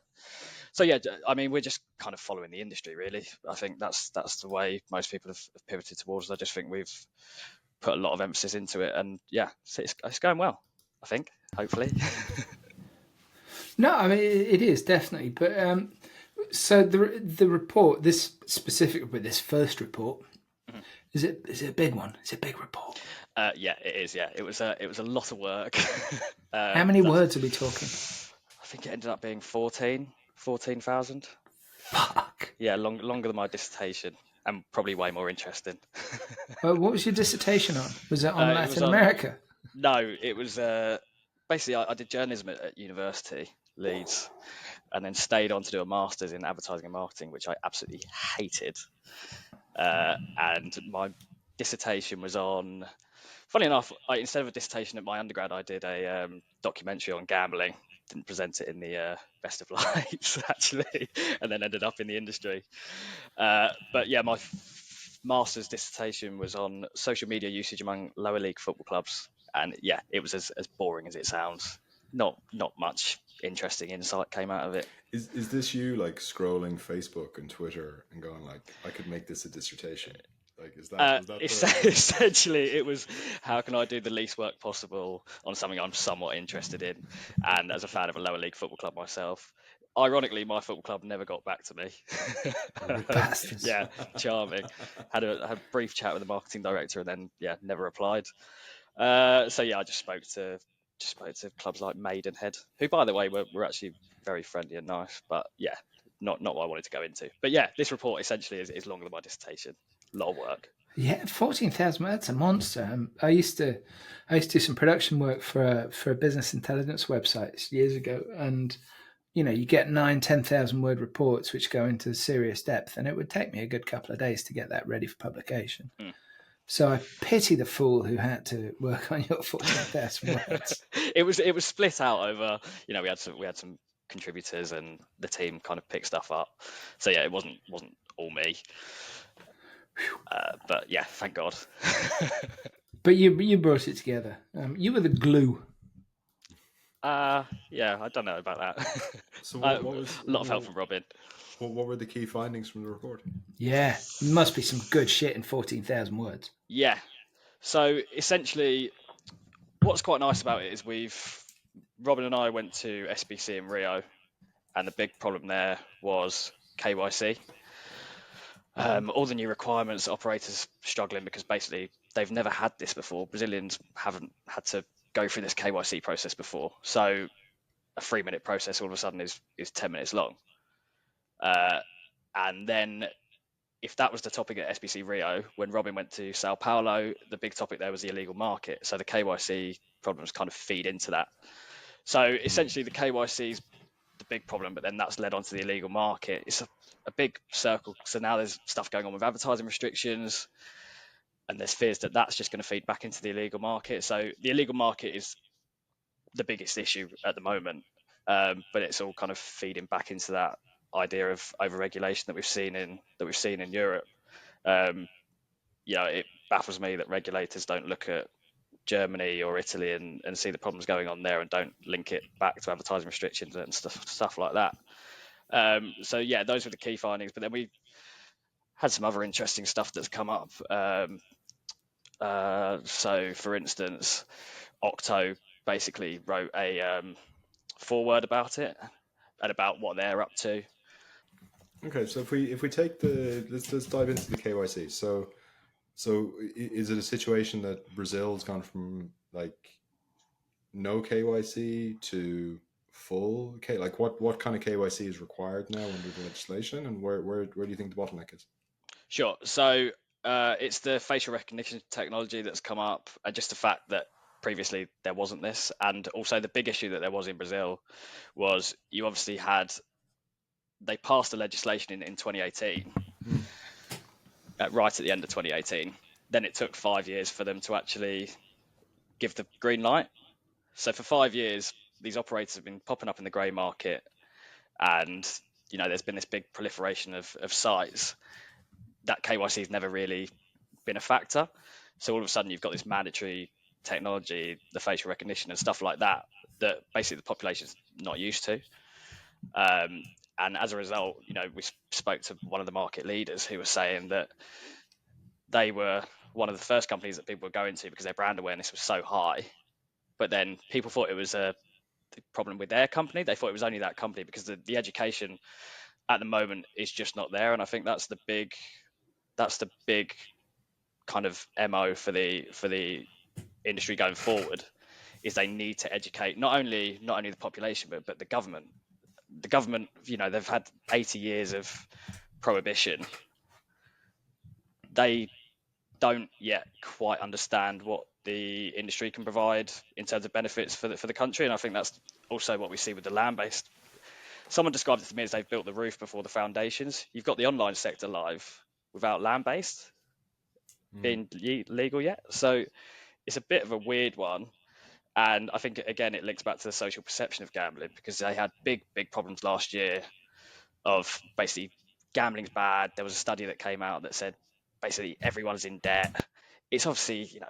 So yeah, I mean, we're just kind of following the industry, really. I think that's the way most people have pivoted towards. I just think we've put a lot of emphasis into it, and yeah, it's going well, I think, hopefully. No, I mean it is definitely, but so the report, this specific with this first report, is it a big one? Is it a big report? Yeah, it is. Yeah, it was a lot of work. How many words are we talking? I think it ended up being 14,000. Fuck. Yeah, longer than my dissertation, and probably way more interesting. Well, what was your dissertation on? Was it on It Latin was on- America? No, it was basically I did journalism at university, Leeds, and then stayed on to do a master's in advertising and marketing, which I absolutely hated. And my dissertation was on, funny enough, instead of a dissertation at my undergrad, I did a documentary on gambling. Didn't present it in the best of lights, actually, and then ended up in the industry. But yeah, my master's dissertation was on social media usage among lower league football clubs, and yeah, it was as boring as it sounds. Not much interesting insight came out of it. Is this you like scrolling Facebook and Twitter and going like, I could make this a dissertation? Like, is that Essentially, it was, how can I do the least work possible on something I'm somewhat interested in, and as a fan of a lower league football club myself. Ironically, my football club never got back to me. Bastards. Yeah, charming. Had a brief chat with the marketing director, and then yeah, never replied. So yeah, I just spoke to clubs like Maidenhead, who, by the way, were actually very friendly and nice. But yeah, not what I wanted to go into. But yeah, this report essentially is longer than my dissertation. A lot of work. Yeah, 14,000. That's a monster. I used to do some production work for a business intelligence website years ago, and you get 9,000-10,000 word reports which go into serious depth, and it would take me a good couple of days to get that ready for publication. So I pity the fool who had to work on your 14,000 words. It was split out over. We had some contributors, and the team kind of picked stuff up. So yeah, it wasn't all me. But yeah, thank God. But you brought it together. You were the glue. Yeah, I don't know about that. So a lot of help from Robin. What were the key findings from the report? Yeah, there must be some good shit in 14,000 words. Yeah. So essentially, what's quite nice about it is Robin and I went to SBC in Rio, and the big problem there was KYC. All the new requirements, operators struggling because basically they've never had this before. Brazilians haven't had to go through this KYC process before. So a 3-minute process all of a sudden is 10 minutes long. And then if that was the topic at SBC Rio, when Robin went to Sao Paulo, the big topic there was the illegal market. So the KYC problems kind of feed into that. So essentially the KYC is the big problem, but then that's led on to the illegal market. It's a big circle. So now there's stuff going on with advertising restrictions, and there's fears that that's just going to feed back into the illegal market. So the illegal market is the biggest issue at the moment, but it's all kind of feeding back into that idea of overregulation that we've seen in Europe. It baffles me that regulators don't look at Germany or Italy and see the problems going on there and don't link it back to advertising restrictions and stuff like that. So yeah, those were the key findings. But then we had some other interesting stuff that's come up. So for instance, Octo basically wrote a foreword about it and about what they're up to. Okay, so if we take let's dive into the KYC. So is it a situation that Brazil's gone from like no KYC to full K? Like what kind of KYC is required now under the legislation, and where do you think the bottleneck is? Sure. So it's the facial recognition technology that's come up, and just the fact that previously there wasn't this. And also the big issue that there was in Brazil was you obviously had, they passed the legislation in 2018, right at the end of 2018. Then it took 5 years for them to actually give the green light. So for 5 years, these operators have been popping up in the grey market, and there's been this big proliferation of sites. That KYC has never really been a factor. So all of a sudden, you've got this mandatory technology, the facial recognition and stuff like that, that basically the population's not used to. And as a result, we spoke to one of the market leaders who was saying that they were one of the first companies that people were going to because their brand awareness was so high. But then people thought it was a problem with their company. They thought it was only that company because the education at the moment is just not there. And I think that's the big kind of MO for the industry going forward, is they need to educate not only the population but the government. The government, they've had 80 years of prohibition. They don't yet quite understand what the industry can provide in terms of benefits for the country, and I think that's also what we see with the land-based. Someone described it to me as they've built the roof before the foundations. You've got the online sector live without land-based being legal yet, so it's a bit of a weird one. And I think, again, it links back to the social perception of gambling, because they had big problems last year of basically gambling's bad. There was a study that came out that said basically everyone's in debt. It's obviously,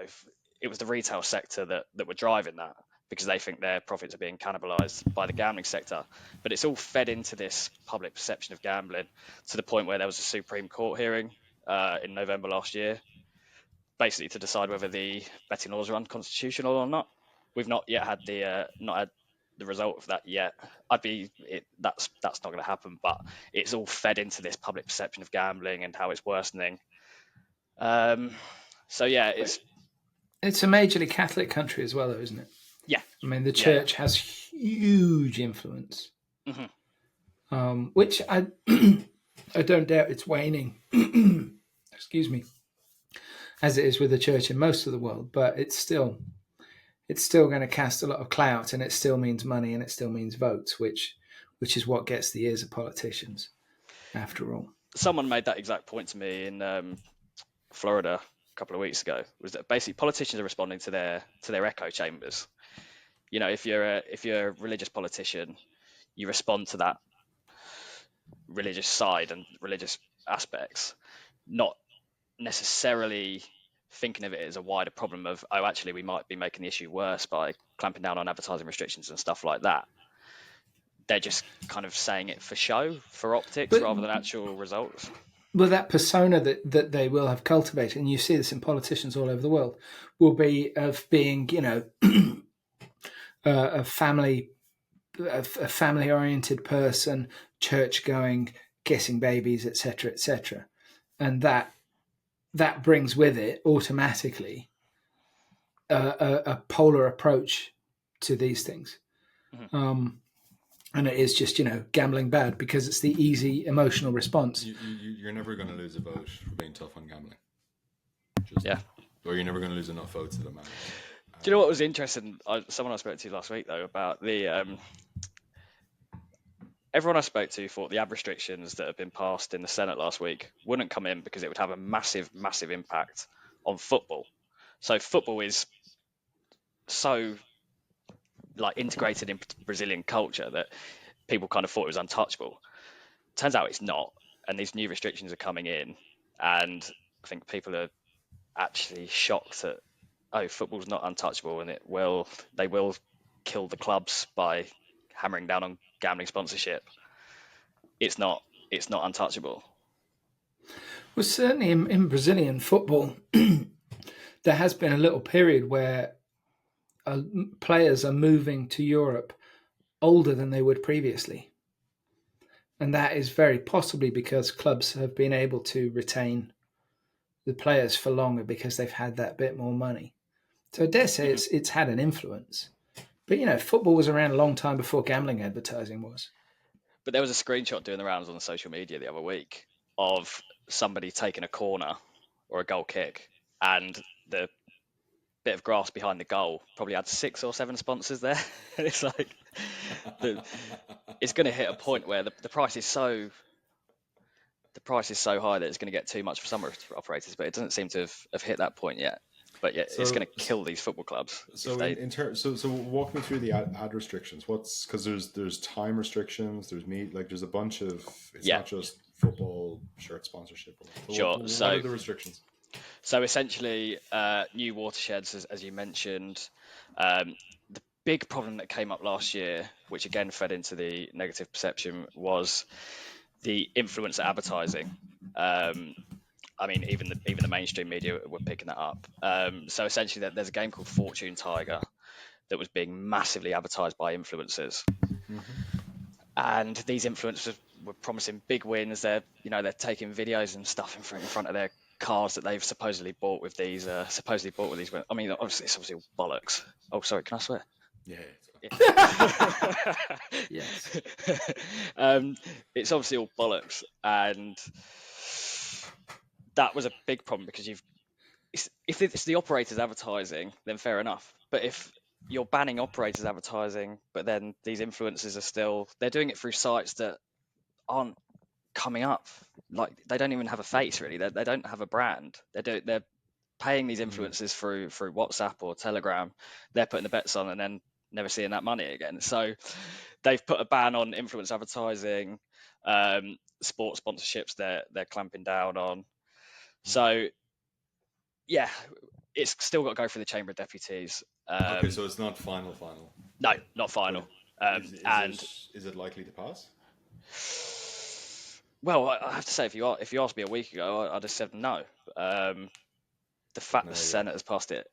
it was the retail sector that were driving that, because they think their profits are being cannibalized by the gambling sector. But it's all fed into this public perception of gambling, to the point where there was a Supreme Court hearing in November last year, basically to decide whether the betting laws are unconstitutional or not. We've not yet had the result of that yet. That's not going to happen, but it's all fed into this public perception of gambling and how it's worsening. So yeah, it's a majorly Catholic country as well, though, isn't it? Yeah. I mean, the church has huge influence, which I don't doubt it's waning. Excuse me, as it is with the church in most of the world, but it's still going to cast a lot of clout, and it still means money, and it still means votes, which is what gets the ears of politicians, after all. Someone made that exact point to me in Florida a couple of weeks ago, was that basically politicians are responding to their echo chambers. If you're a religious politician, you respond to that religious side and religious aspects, not necessarily thinking of it as a wider problem of, oh, actually we might be making the issue worse by clamping down on advertising restrictions and stuff like that. They're just kind of saying it for show, for optics, rather than actual results. Well, that persona that they will have cultivated, and you see this in politicians all over the world, will be of being, a family-oriented person, church-going, kissing babies, etc., etc., and that brings with it automatically a polar approach to these things. And it is just, gambling bad because it's the easy emotional response. You're never going to lose a vote for being tough on gambling. Or you're never going to lose enough votes that it matters. Do you know what was interesting? Someone I spoke to last week, though, about the... everyone I spoke to thought the ab restrictions that have been passed in the Senate last week wouldn't come in because it would have a massive, massive impact on football. So football is so integrated in Brazilian culture that people kind of thought it was untouchable. Turns out it's not, and these new restrictions are coming in, and I think people are actually shocked that, oh, football's not untouchable, and they will kill the clubs by hammering down on gambling sponsorship. It's not untouchable. Well, certainly in Brazilian football, there has been a little period where players are moving to Europe older than they would previously. And that is very possibly because clubs have been able to retain the players for longer because they've had that bit more money. So I dare say it's had an influence. But, football was around a long time before gambling advertising was. But there was a screenshot doing the rounds on social media the other week of somebody taking a corner or a goal kick, and the bit of grass behind the goal probably had 6 or 7 sponsors there. And it's like it's going to hit a point where the price is so high that it's going to get too much for some operators, but it doesn't seem to have hit that point yet. But yeah, it's going to kill these football clubs. So so walk me through the ad restrictions. Because there's time restrictions, there's a bunch of, it's not just football shirt sponsorship. Sure. What are the restrictions? So essentially, new watersheds, as you mentioned. The big problem that came up last year, which again fed into the negative perception, was the influencer advertising. I mean, even the mainstream media were picking that up. So essentially, there's a game called Fortune Tiger that was being massively advertised by influencers, and these influencers were promising big wins. They're taking videos and stuff in front of their cars that they've supposedly bought with these wins. I mean, obviously, it's obviously all bollocks. Oh, sorry, can I swear? Yeah. Yes. It's obviously all bollocks, and that was a big problem because if it's the operators advertising, then fair enough. But if you're banning operators advertising, but then these influencers they're doing it through sites that aren't coming up. Like, they don't even have a face, really. They don't have a brand. They're paying these influencers through WhatsApp or Telegram. They're putting the bets on and then never seeing that money again. So they've put a ban on influence advertising, sports sponsorships. They're clamping down on. So yeah, it's still got to go through the Chamber of Deputies. Okay, so it's not final. No, not final. Is it likely to pass? Well, I have to say, if you asked me a week ago, I'd have said no. The fact the Senate has passed it,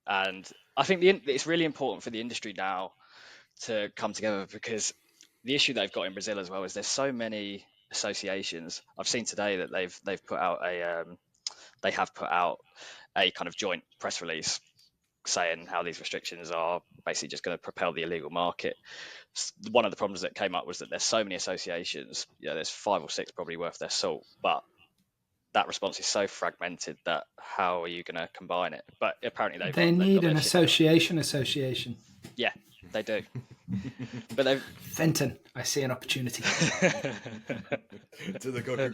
and I think it's really important for the industry now to come together, because the issue they've got in Brazil as well is there's so many associations. I've seen today that they've put out a kind of joint press release saying how these restrictions are basically just going to propel the illegal market. One of the problems that came up was that there's so many associations. There's 5 or 6 probably worth their salt, but that response is so fragmented that how are you going to combine it? But apparently they need an association. Yeah, they do. But they've Fintan, I see an opportunity. To the Coca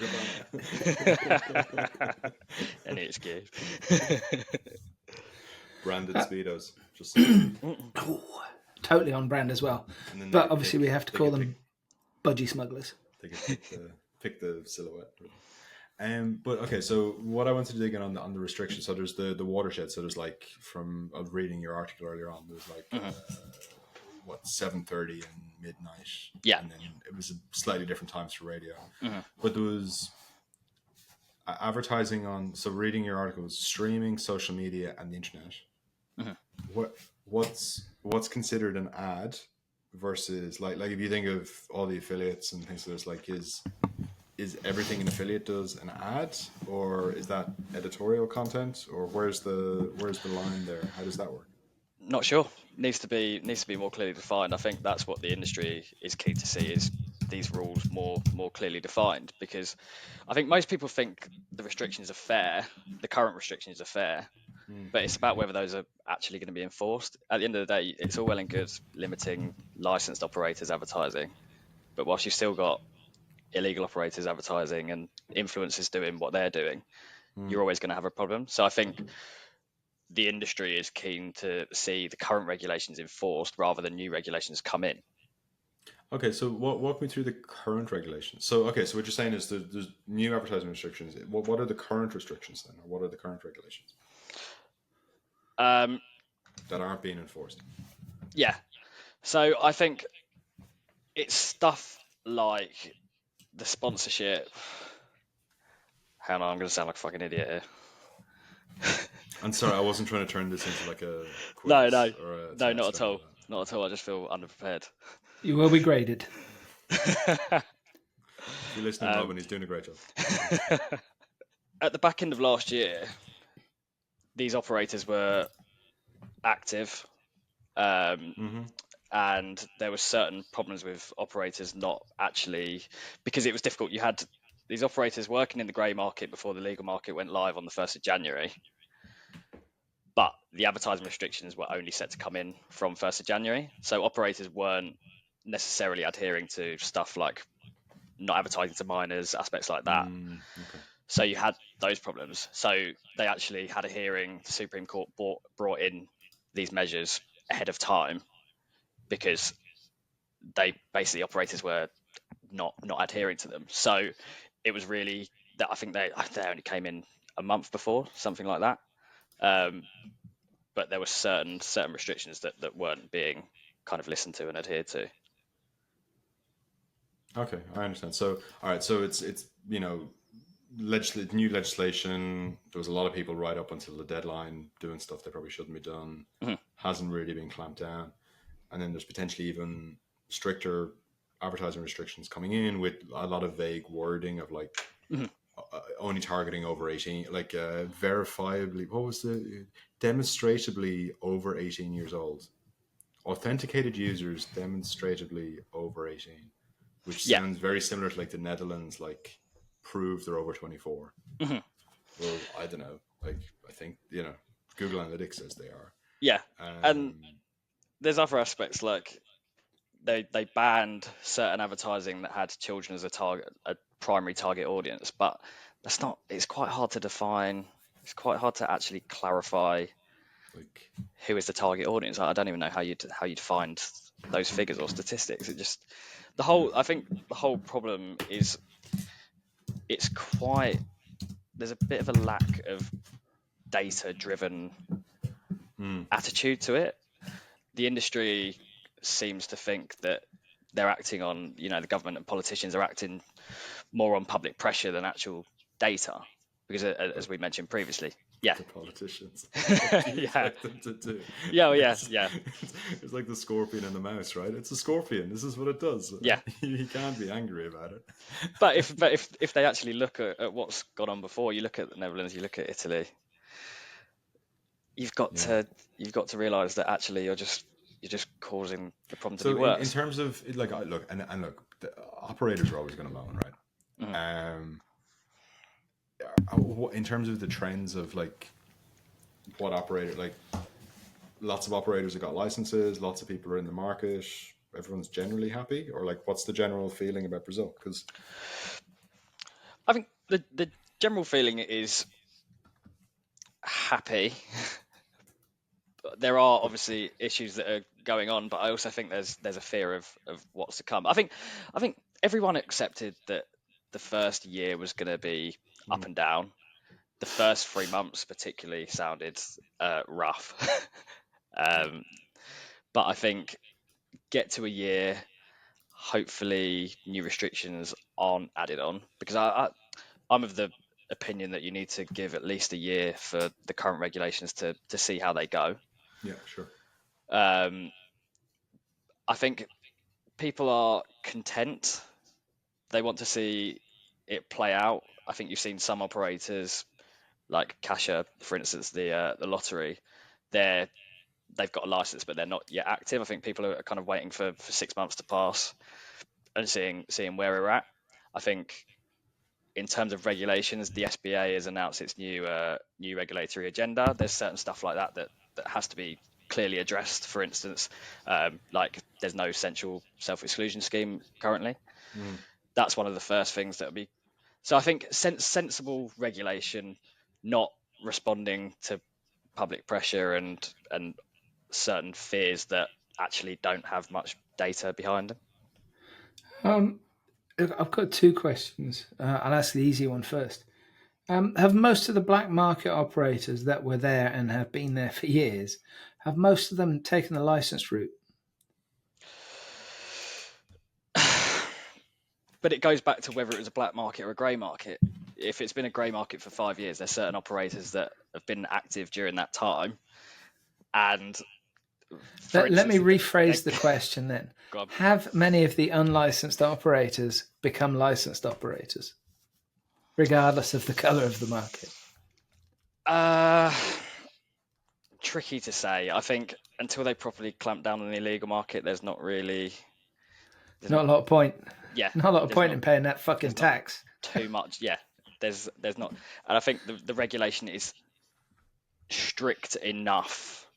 Any excuse. Branded Speedos. Just totally on brand as well. But obviously we have to call them budgie smugglers. They can pick the silhouette. But okay, so what I wanted to dig in on the restrictions. So there's the watershed. So there's like, from reading your article earlier on, there's like 7:30 and midnight. Yeah, and then it was slightly different times for radio. But there was advertising on. So reading your article was streaming, social media, and the internet. What's considered an ad versus like if you think of all the affiliates and things, there's like is everything an affiliate does an ad, or is that editorial content, or where's the line there? How does that work? Not sure. Needs to be more clearly defined. I think that's what the industry is keen to see, is these rules more clearly defined, because I think most people think the restrictions are fair, the current restrictions are fair, but it's about whether those are actually going to be enforced. At the end of the day, it's all well and good limiting licensed operators advertising, but whilst you've still got illegal operators advertising and influencers doing what they're doing, you're always going to have a problem. So I think the industry is keen to see the current regulations enforced rather than new regulations come in. Okay, so walk me through the current regulations. So what you're saying is there's new advertising restrictions. What are the current restrictions then, or what are the current regulations that aren't being enforced? Yeah, so I think it's stuff like the sponsorship. Hang on, I'm going to sound like a fucking idiot here. I'm sorry, I wasn't trying to turn this into like a quiz. No, not at all. Not at all. I just feel underprepared. You will be graded. If you're listening, Robin, he's doing a great job. At the back end of last year, these operators were active, and there were certain problems with operators not actually, because it was difficult. You had these operators working in the grey market before the legal market went live on the 1st of January, but the advertising restrictions were only set to come in from 1st of January. So operators weren't necessarily adhering to stuff like not advertising to minors, aspects like that. Okay. So you had those problems. So they actually had a hearing. The Supreme Court brought in these measures ahead of time because they basically, operators were not adhering to them. So it was really that I think they only came in a month before, something like that. But there were certain restrictions that weren't being kind of listened to and adhered to. Okay, I understand. So, all right, so it's new legislation. There was a lot of people right up until the deadline doing stuff they probably shouldn't be done. Hasn't really been clamped down, and then there's potentially even stricter advertising restrictions coming in with a lot of vague wording of like only targeting over 18, like verifiably. What was the demonstrably over 18 years old? Authenticated users demonstrably over 18. Which sounds very similar to like the Netherlands, like prove they're over 24. Well, I don't know. Like, I think, Google Analytics says they are. Yeah. And there's other aspects like they banned certain advertising that had children as a primary target audience, but it's quite hard to define. It's quite hard to actually clarify like who is the target audience. I don't even know how you'd find those figures or statistics. It just I think the whole problem is there's a bit of a lack of data driven attitude to it. The industry seems to think that they're acting on, the government and politicians are acting more on public pressure than actual data, because as we mentioned previously, the politicians. What do you expect them to do? It's like the scorpion and the mouse, right? It's a scorpion. This is what it does. Yeah. You can't be angry about it. But if they actually look at what's gone on before, you look at the Netherlands, you look at Italy, you've got to realise that actually you're just causing the problem to be worse. In terms of like, look, the operators are always going to moan, right? In terms of the trends of like what operator, like lots of operators have got licenses, lots of people are in the market, everyone's generally happy, or like what's the general feeling about Brazil? Because I think the general feeling is happy. There are obviously issues that are going on, but I also think there's a fear of what's to come. I think everyone accepted that the first year was going to be up and down. The first 3 months particularly sounded rough. But I think get to a year, hopefully new restrictions aren't added on, because I'm of the opinion that you need to give at least a year for the current regulations to see how they go. Yeah, sure. I think people are content. They want to see it play out. I think you've seen some operators like Kasha, for instance, the lottery. They've got a license, but they're not yet active. I think people are kind of waiting for 6 months to pass and seeing where we're at. I think in terms of regulations, the SBA has announced its new regulatory agenda. There's certain stuff like that has to be clearly addressed. For instance, like there's no central self-exclusion scheme currently. That's one of the first things that will be. So I think sensible regulation, not responding to public pressure and certain fears that actually don't have much data behind them. I've got two questions. I'll ask the easy one first. Have most of the black market operators that were there and have been there for years, have most of them taken the license route? But it goes back to whether it was a black market or a grey market. If it's been a grey market for 5 years, there's certain operators that have been active during that time. And let me rephrase the question then. Have many of the unlicensed operators become licensed operators, regardless of the colour of the market? Tricky to say. I think until they properly clamp down on the illegal market, there's not really... Not a lot of point. Yeah. Not a lot of point in paying that fucking tax. Too much, yeah. There's not... And I think the regulation is strict enough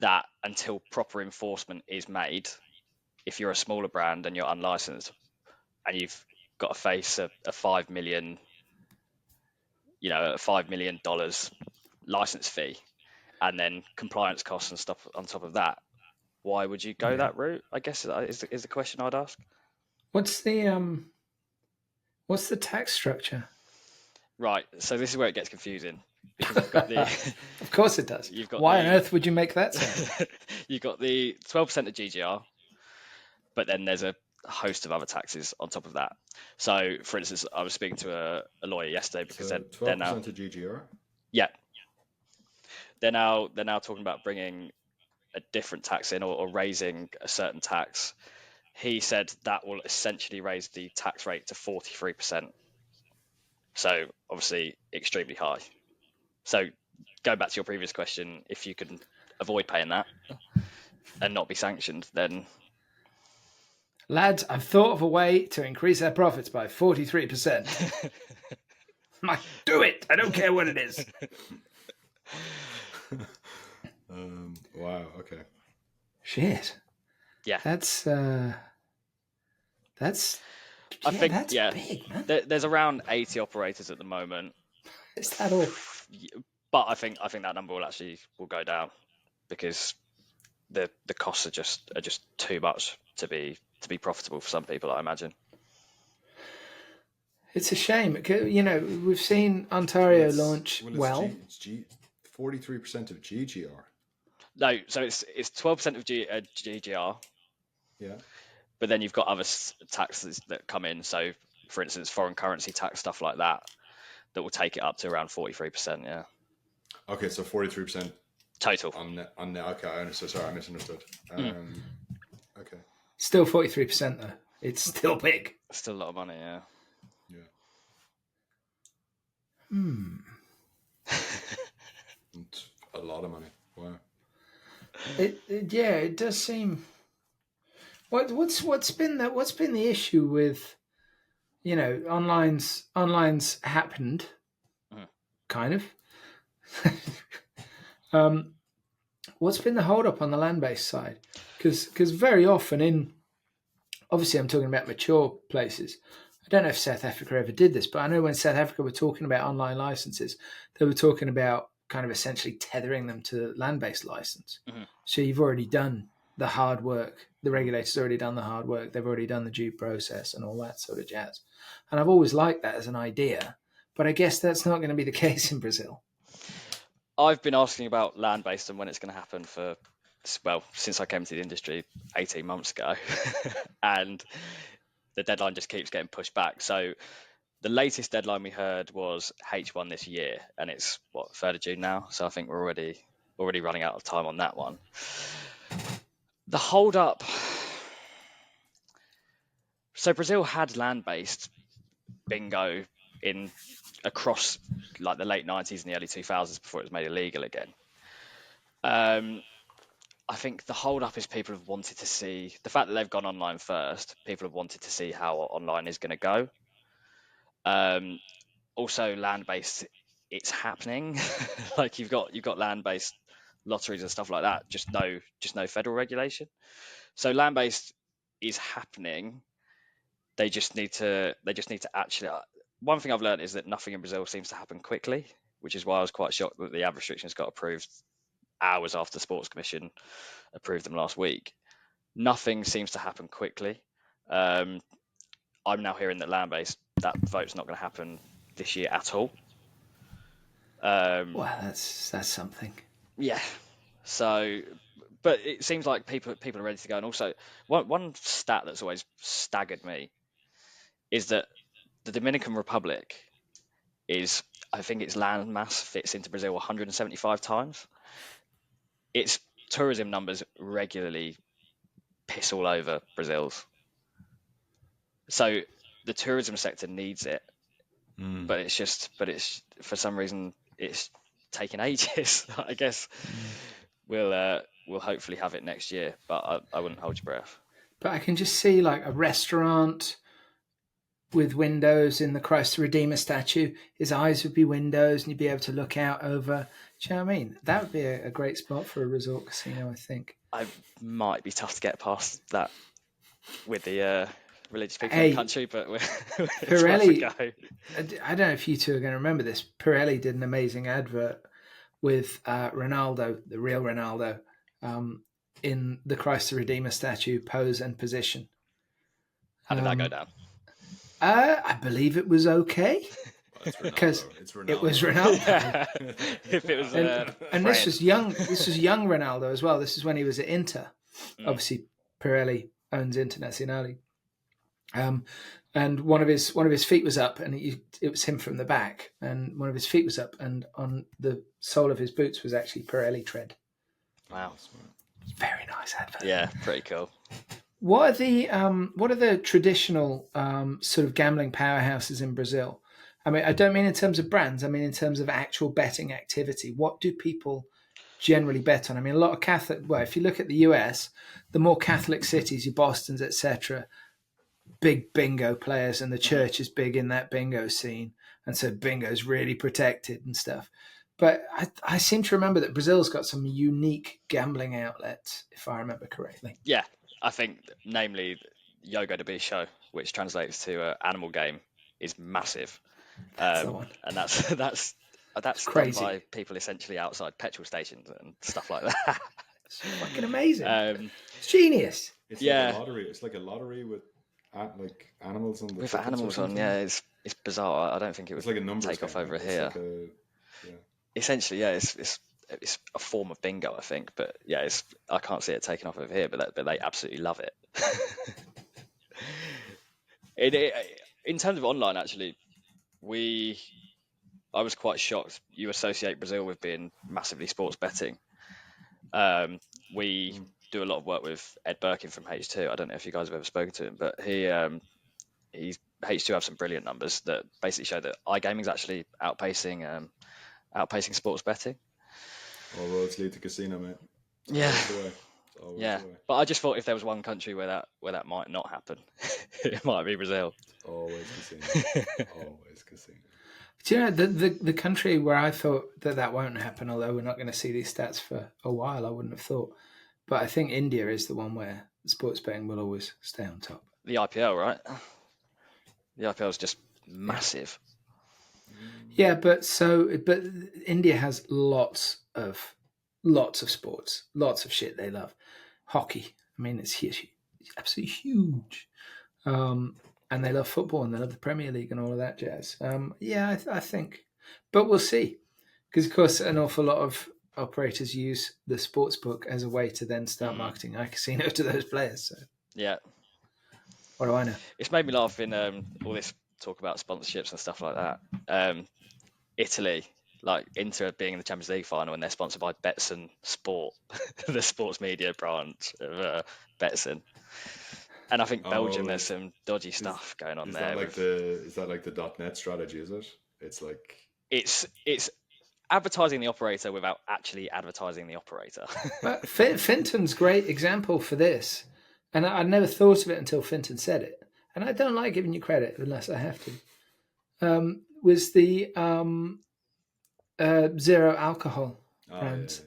that until proper enforcement is made, if you're a smaller brand and you're unlicensed and you've got to face a $5 million, a $5 million license fee, and then compliance costs and stuff on top of that, why would you go that route? I guess is the question I'd ask. What's the tax structure? Right, so this is where it gets confusing, because you've got the Of course it does. Why on earth would you make that sound? You've got the 12% of GGR, but then there's a host of other taxes on top of that. So, for instance, I was speaking to a lawyer yesterday because so 12% of GGR. Yeah, they're now talking about bringing a different tax in, or raising a certain tax. He said that will essentially raise the tax rate to 43%. So obviously extremely high. So going back to your previous question, if you can avoid paying that and not be sanctioned, then... Lads, I've thought of a way to increase our profits by 43%. Like, do it. I don't care what it is. Wow. Okay. Shit. Yeah. That's I think that's big, man. There's around 80 operators at the moment. Is that all? But I think that number will go down, because the costs are just too much to be profitable for some people, I imagine. It's a shame. We've seen Ontario launch well. It's 43% of GGR. No, so it's 12% of GGR. Yeah. But then you've got other taxes that come in. So, for instance, foreign currency tax, stuff like that will take it up to around 43%. Yeah. Okay, so 43% total. Okay, I understood. Sorry, I misunderstood. Okay. Still 43% though. It's still big. Still a lot of money. Yeah. Yeah. It's a lot of money. Wow. It does seem. What's been the issue with, online's happened, kind of. What's been the hold up on the land-based side? Because very often obviously I'm talking about mature places. I don't know if South Africa ever did this, but I know when South Africa were talking about online licenses, they were talking about kind of essentially tethering them to land-based license. Mm-hmm. So you've already done the hard work. The regulators already done the hard work. They've already done the due process and all that sort of jazz. And I've always liked that as an idea, but I guess that's not going to be the case in Brazil. I've been asking about land-based and when it's going to happen since I came to the industry 18 months ago, and the deadline just keeps getting pushed back. So the latest deadline we heard was H1 this year, and it's 3rd of June now. So I think we're already running out of time on that one. The hold up. So Brazil had land-based bingo across like the late 90s and the early 2000s before it was made illegal again. I think the hold up is people have wanted to see the fact that they've gone online first. People have wanted to see how online is going to go. Also, land-based, it's happening. Like you've got land-based lotteries and stuff like that. Just no federal regulation. So land-based is happening. They just need to actually. One thing I've learned is that nothing in Brazil seems to happen quickly, which is why I was quite shocked that the ad restrictions got approved hours after the Sports Commission approved them last week. Nothing seems to happen quickly. I'm now hearing that land-based, that vote's not going to happen this year at all. Well, that's something. Yeah. So, but it seems like people are ready to go. And also, one stat that's always staggered me is that the Dominican Republic I think its land mass fits into Brazil 175 times. Its tourism numbers regularly piss all over Brazil's. So the tourism sector needs it, but it's for some reason it's taken ages. I guess we'll hopefully have it next year, but I wouldn't hold your breath. But I can just see like a restaurant with windows in the Christ the Redeemer statue. His eyes would be windows, and you'd be able to look out over Do you know what I mean? That would be a great spot for a resort casino, I think. I might be tough to get past that with the religious people in Hey, the country, but it's worth a Pirelli, go. I don't know if you two are going to remember this. Pirelli did an amazing advert with Ronaldo, the real Ronaldo, in the Christ the Redeemer statue pose and position. How did that go down? I believe it was okay. It's Because Ronaldo. It's Ronaldo. it was Ronaldo. Yeah. If it was And this was young. This was young Ronaldo as well. This is when he was at Inter. Obviously, Pirelli owns Internazionale. And one of his feet was up, and it was him from the back, and one of his feet was up, and on the sole of his boots was actually Pirelli tread. Wow. Very nice advert. Yeah, pretty cool. What are the traditional sort of gambling powerhouses in Brazil? I mean, I don't mean in terms of brands. I mean in terms of actual betting activity. What do people generally bet on? I mean, a lot of Catholic. Well, if you look at the US, the more Catholic cities, your Boston's, etc., big bingo players, and the church is big in that bingo scene, and so bingo's really protected and stuff. But I seem to remember that Brazil's got some unique gambling outlets, if I remember correctly. Yeah, I think, namely, Yoga de Bicho, which translates to animal game, is massive. That's the one. And that's done crazy. by people essentially outside petrol stations and stuff like that. It's fucking amazing. It's genius. It's like a lottery. It's like a lottery with like animals on the with animals on. Yeah, it's bizarre. I don't think it would it's like a numbers take off game, over right? here. Like Essentially, yeah, it's a form of bingo, I think. But yeah, I can't see it taking off over here. But they absolutely love it. In terms of online, actually, I was quite shocked. You associate Brazil with being massively sports betting. We do a lot of work with Ed Birkin from H2. I don't know if you guys have ever spoken to him, but he's H2 have some brilliant numbers that basically show that iGaming is actually outpacing sports betting. All roads lead to casino, mate. Yeah. But I just thought if there was one country where that might not happen, it might be Brazil. Always casino. Always casino. Do you know the country where I thought that won't happen, although we're not going to see these stats for a while, I wouldn't have thought. But I think India is the one where sports betting will always stay on top. The IPL, right? The IPL is just massive. Yeah, but India has lots of sports, lots of shit they love. Hockey, I mean, it's huge, it's absolutely huge. And they love football, and they love the Premier League and all of that jazz. I think, but we'll see, because of course an awful lot of operators use the sportsbook as a way to then start marketing iCasino to those players. So yeah, what do I know? It's made me laugh in all this talk about sponsorships and stuff like that. Italy, like Inter being in the Champions League final, and they're sponsored by Betson Sport, the sports media branch of Betson. And I think Belgium, there's some dodgy stuff going on there. Is that like the .net strategy? Is it? It's like it's advertising the operator without actually advertising the operator. But Fintan's great example for this, and I never thought of it until Fintan said it. And I don't like giving you credit unless I have to. Was the zero alcohol brand.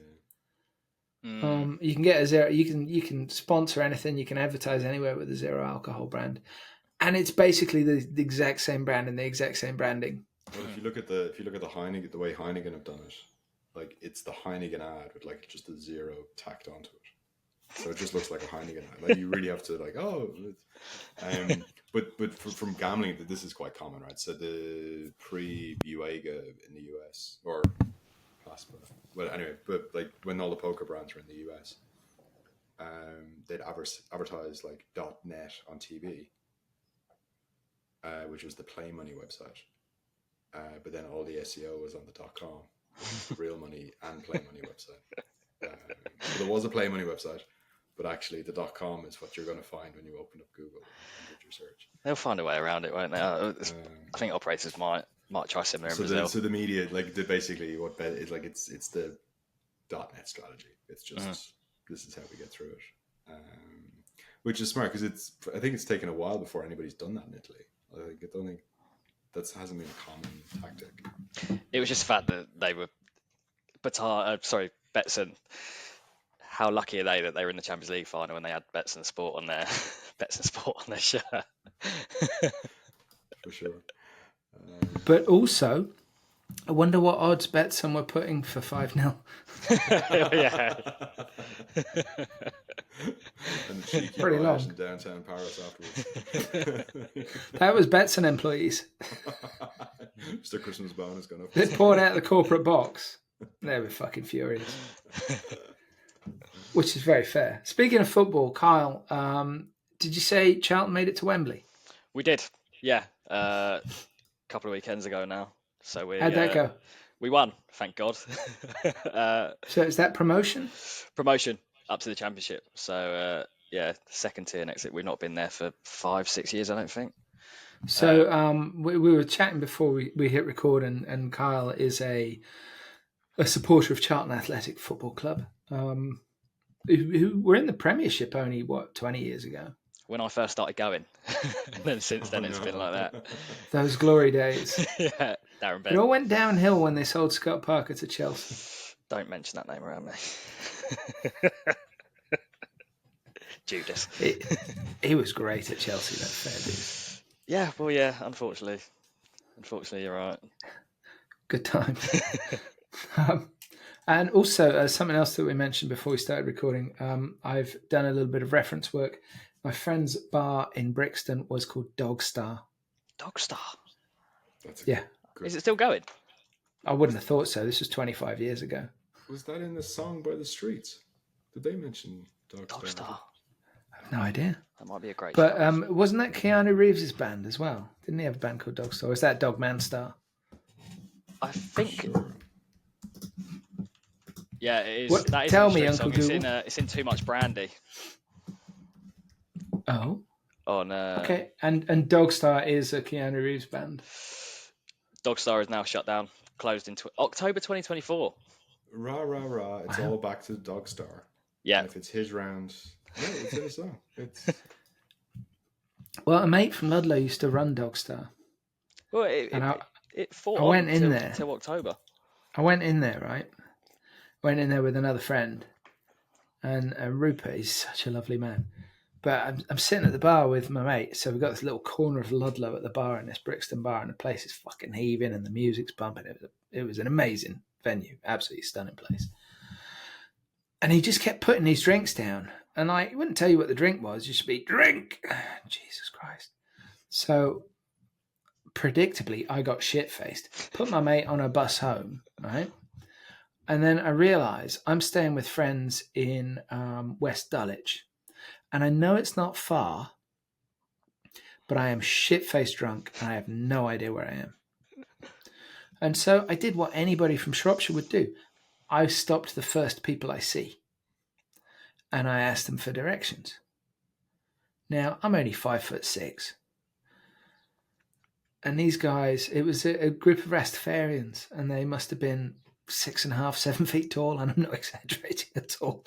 You can get a zero. You can sponsor anything. You can advertise anywhere with a zero alcohol brand, and it's basically the exact same brand and the exact same branding. Well, if you look at the Heineken, the way Heineken have done it, like it's the Heineken ad with like just a zero tacked onto it, so it just looks like a Heineken ad. Like you really have to but from gambling, this is quite common, right? So the pre-Buega in the US or PASPA. Well, anyway, but like when all the poker brands were in the US, they'd advertise like .net on TV, which was the Play Money website. But then all the SEO was on the .com, which was the Real Money and Play Money website. So there was a Play Money website, but actually the .com is what you're going to find when you open up Google and do your search. They'll find a way around it, won't they? I think operators might try similar in Brazil. So the media, like, basically what bet is like, it's the .net strategy. It's just this is how we get through it, which is smart because I think it's taken a while before anybody's done that in Italy. I don't think that hasn't been a common tactic. It was just the fact that they were Betson. How lucky are they that they were in the Champions League final when they had Betson Sport on their shirt? For sure. But also, I wonder what odds Betson were putting for 5-0. Yeah. And the cheeky Pretty riot long. in downtown Paris afterwards. That was Betson employees. Just a Christmas bonus going up. They poured out the corporate box. They were fucking furious. Which is very fair. Speaking of football, Kyle, did you say Charlton made it to Wembley? We did, yeah. A couple of weekends ago now. So How'd that go? We won, thank God. So is that promotion? Promotion up to the Championship. So yeah, second tier next year. We've not been there for 5-6 years, I don't think. So we were chatting before we hit record, and Kyle is a supporter of Charlton Athletic Football Club, who were in the Premiership only, 20 years ago? When I first started going. And then since then it's been like that. Those glory days. Yeah, Darren It all went downhill when they sold Scott Parker to Chelsea. Don't mention that name around me. Judas. He was great at Chelsea, that's fair dues. Yeah, well, yeah, unfortunately, you're right. Good times. And also, something else that we mentioned before we started recording, I've done a little bit of reference work. My friend's bar in Brixton was called Dog Star. Dog Star? Yeah. Is it still going? I wouldn't have thought so. This was 25 years ago. Was that in the song by the Streets? Did they mention Dog Star? I have no idea. That might be a great But show. wasn't that Keanu Reeves' band as well? Didn't he have a band called Dog Star? Or was that Dog Man Star? I think... Sure. Yeah, it is. What? That is Tell a me, Street Uncle song. Google. It's in Too Much Brandy. Oh. On okay, and Dog Star is a Keanu Reeves band. Dog Star is now shut down, closed in October 2024. Rah, rah, rah. It's all back to Dog Star. Yeah. And if it's his round, no, it's in a song. Well, a mate from Ludlow used to run Dog Star. Well, it fought I went in till, there till October. I went in there, right? Went in there with another friend, and Rupert is such a lovely man. But I'm sitting at the bar with my mate, so we've got this little corner of Ludlow at the bar in this Brixton bar, and the place is fucking heaving and the music's bumping. It was an amazing venue, absolutely stunning place. And he just kept putting these drinks down, and he wouldn't tell you what the drink was. You should be drink. Jesus Christ. So predictably, I got shit-faced. Put my mate on a bus home, right? And then I realised I'm staying with friends in West Dulwich. And I know it's not far, but I am shit-faced drunk and I have no idea where I am. And so I did what anybody from Shropshire would do. I stopped the first people I see and I asked them for directions. Now, I'm only 5'6". And these guys, it was a group of Rastafarians, and they must have been 6.5, 7 feet tall, and I'm not exaggerating at all.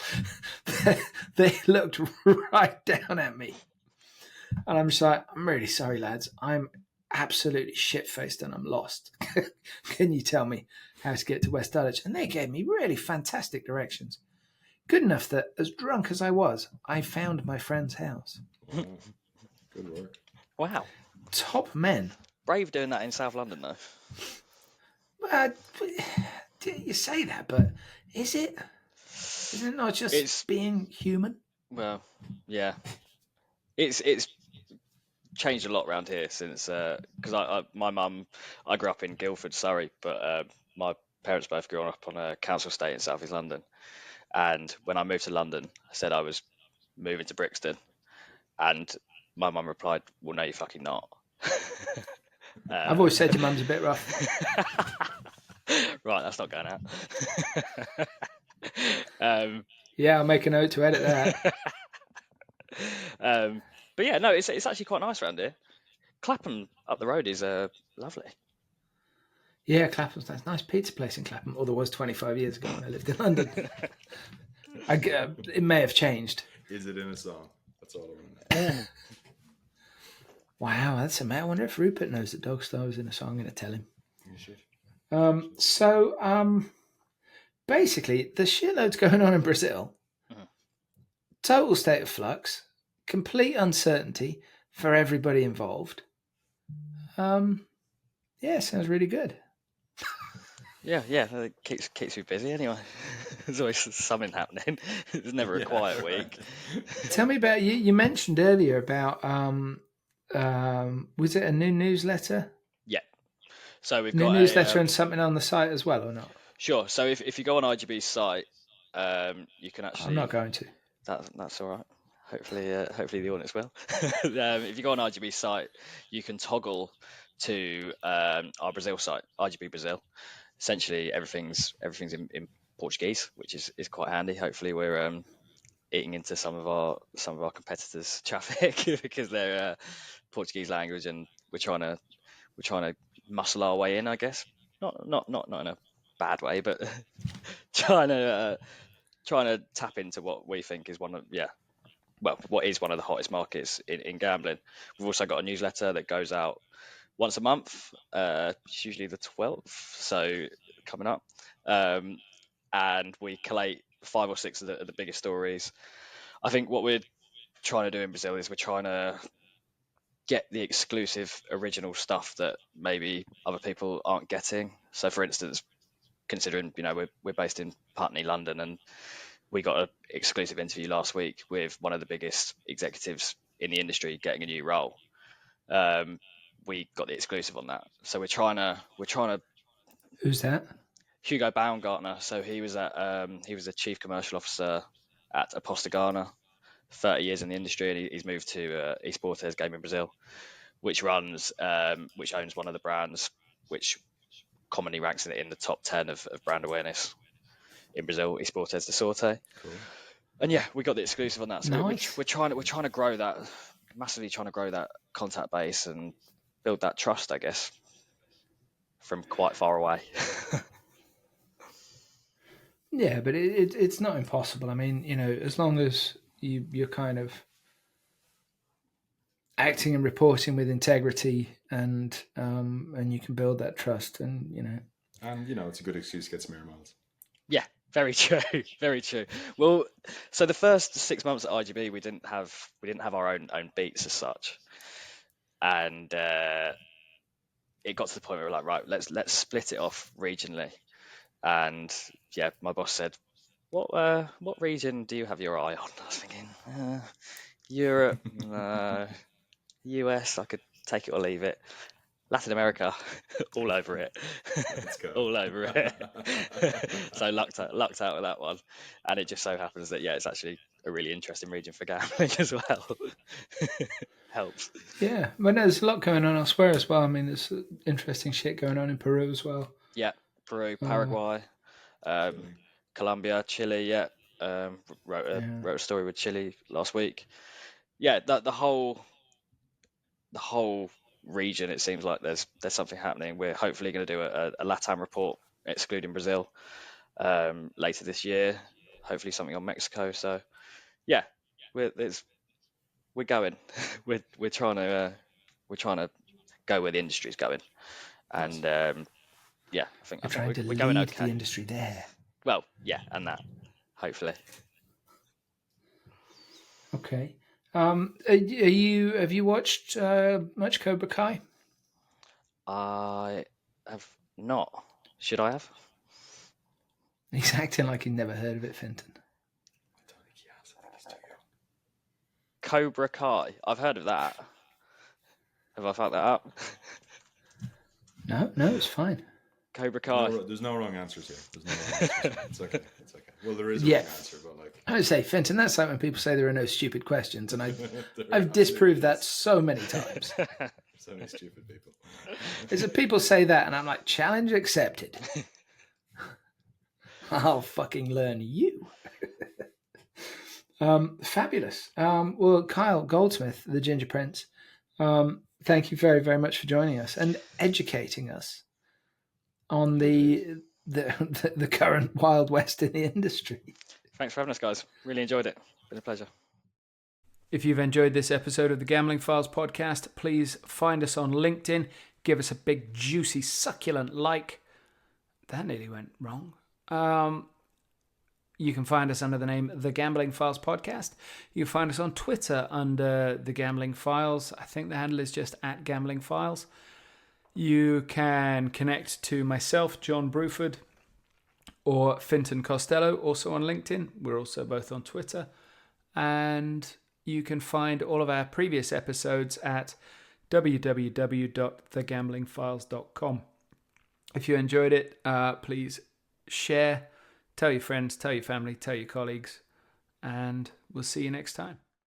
They looked right down at me. And I'm just like, I'm really sorry, lads. I'm absolutely shit-faced and I'm lost. Can you tell me how to get to West Dulwich? And they gave me really fantastic directions. Good enough that, as drunk as I was, I found my friend's house. Wow. Good work. Wow. Top men. Brave doing that in South London, though. Well, you say that, but is it? Isn't it not just being human? Well, yeah. It's changed a lot around here since because my mum, I grew up in Guildford, Surrey, but my parents both grew up on a council estate in South East London. And when I moved to London, I said I was moving to Brixton, and my mum replied, "Well, no, you're fucking not." I've always said your mum's a bit rough. Right, that's not going out. Yeah, I'll make a note to edit that. But yeah, no, it's actually quite nice around here. Clapham up the road is lovely. Yeah, Clapham's nice. Nice pizza place in Clapham, or there was 25 years ago when I lived in London. It may have changed. Is it in a song? That's all I want to know. Wow, that's amazing. I wonder if Rupert knows that Dog Star was in a song. I'm going to tell him. You should. basically, there's shitloads going on in Brazil. Mhm. Total state of flux, complete uncertainty for everybody involved. Yeah, sounds really good. Yeah, it keeps me busy anyway. There's always something happening. There's never a quiet week. Tell me about you. You mentioned earlier about was it a new newsletter? Yeah. So we've New got newsletter a and something on the site as well, or not? sure. So if you go on IGB's site, you can I'm not actually going to. that's all right. Hopefully the audience will. If you go on IGB's site, you can toggle to our Brazil site, IGB Brazil. Essentially, everything's in Portuguese, which is quite handy. Hopefully, we're eating into some of our competitors' traffic because they're Portuguese language, and we're trying to muscle our way in, I guess. Not in a bad way, but trying to tap into what we think is what is one of the hottest markets in gambling. We've also got a newsletter that goes out once a month. It's usually the 12th, so coming up, and we collate 5 or 6 of the biggest stories. I think what we're trying to do in Brazil is we're trying to get the exclusive original stuff that maybe other people aren't getting. So, for instance, considering we're based in Putney, London, and we got an exclusive interview last week with one of the biggest executives in the industry getting a new role. We got the exclusive on that, so we're trying to. Who's that? Hugo Baumgartner. So he was a chief commercial officer at Aposta Ghana, 30 years in the industry, and he's moved to Esportes Game in Brazil, which owns one of the brands which commonly ranks in the top 10 of brand awareness in Brazil, Esportes de Sorte. Cool. And yeah, we got the exclusive on that. So Nice. we're trying to grow that, massively trying to grow that contact base and build that trust, I guess, from quite far away. Yeah, but it's not impossible. I mean, as long as you're kind of acting and reporting with integrity, and you can build that trust, and it's a good excuse to get some air miles. Yeah, very true, very true. Well, so the first 6 months at IGB, we didn't have our own beats as such, and it got to the point where we were like, right, let's split it off regionally. And yeah, my boss said, what region do you have your eye on? I was thinking, Europe, US, I could take it or leave it. Latin America, all over it. Let's go. All over it. So lucked out with that one. And it just so happens that, it's actually a really interesting region for gambling as well. Helps. Yeah, but there's a lot going on elsewhere as well. I mean, there's interesting shit going on in Peru as well. Yeah, Peru, Paraguay, Colombia, Chile. Yeah, wrote a story with Chile last week. Yeah, the whole region. It seems like there's something happening. We're hopefully going to do a LATAM report excluding Brazil later this year. Hopefully something on Mexico. So yeah, we're going. we're trying to go where the industry's going, and I think we're going okay. The industry there. Well, yeah, and that hopefully. Okay. Have you watched much Cobra Kai? I have not. Should I have? He's acting like he'd never heard of it, Fintan. I don't think he has. I think he's too young. Cobra Kai. I've heard of that. Have I fucked that up? No, it's fine. Cobra Kai. There's no wrong answers here. It's okay. Well, there is a wrong answer, but I would say, Fintan, that's like when people say there are no stupid questions, and I've disproved that so many times. So many stupid people. Is that people say that, and I'm like, challenge accepted. I'll fucking learn you. Fabulous. Well, Kyle Goldsmith, the Ginger Prince, thank you very, very much for joining us and educating us on the current Wild West in the industry. Thanks for having us, guys. Really enjoyed it. Been a pleasure. If you've enjoyed this episode of the Gambling Files podcast, please find us on LinkedIn. Give us a big, juicy, succulent like. That nearly went wrong. You can find us under the name The Gambling Files Podcast. You can find us on Twitter under The Gambling Files. I think the handle is just @GamblingFiles. You can connect to myself, John Bruford, or Fintan Costello, also on LinkedIn. We're also both on Twitter. And you can find all of our previous episodes at www.thegamblingfiles.com. If you enjoyed it, please share, tell your friends, tell your family, tell your colleagues, and we'll see you next time.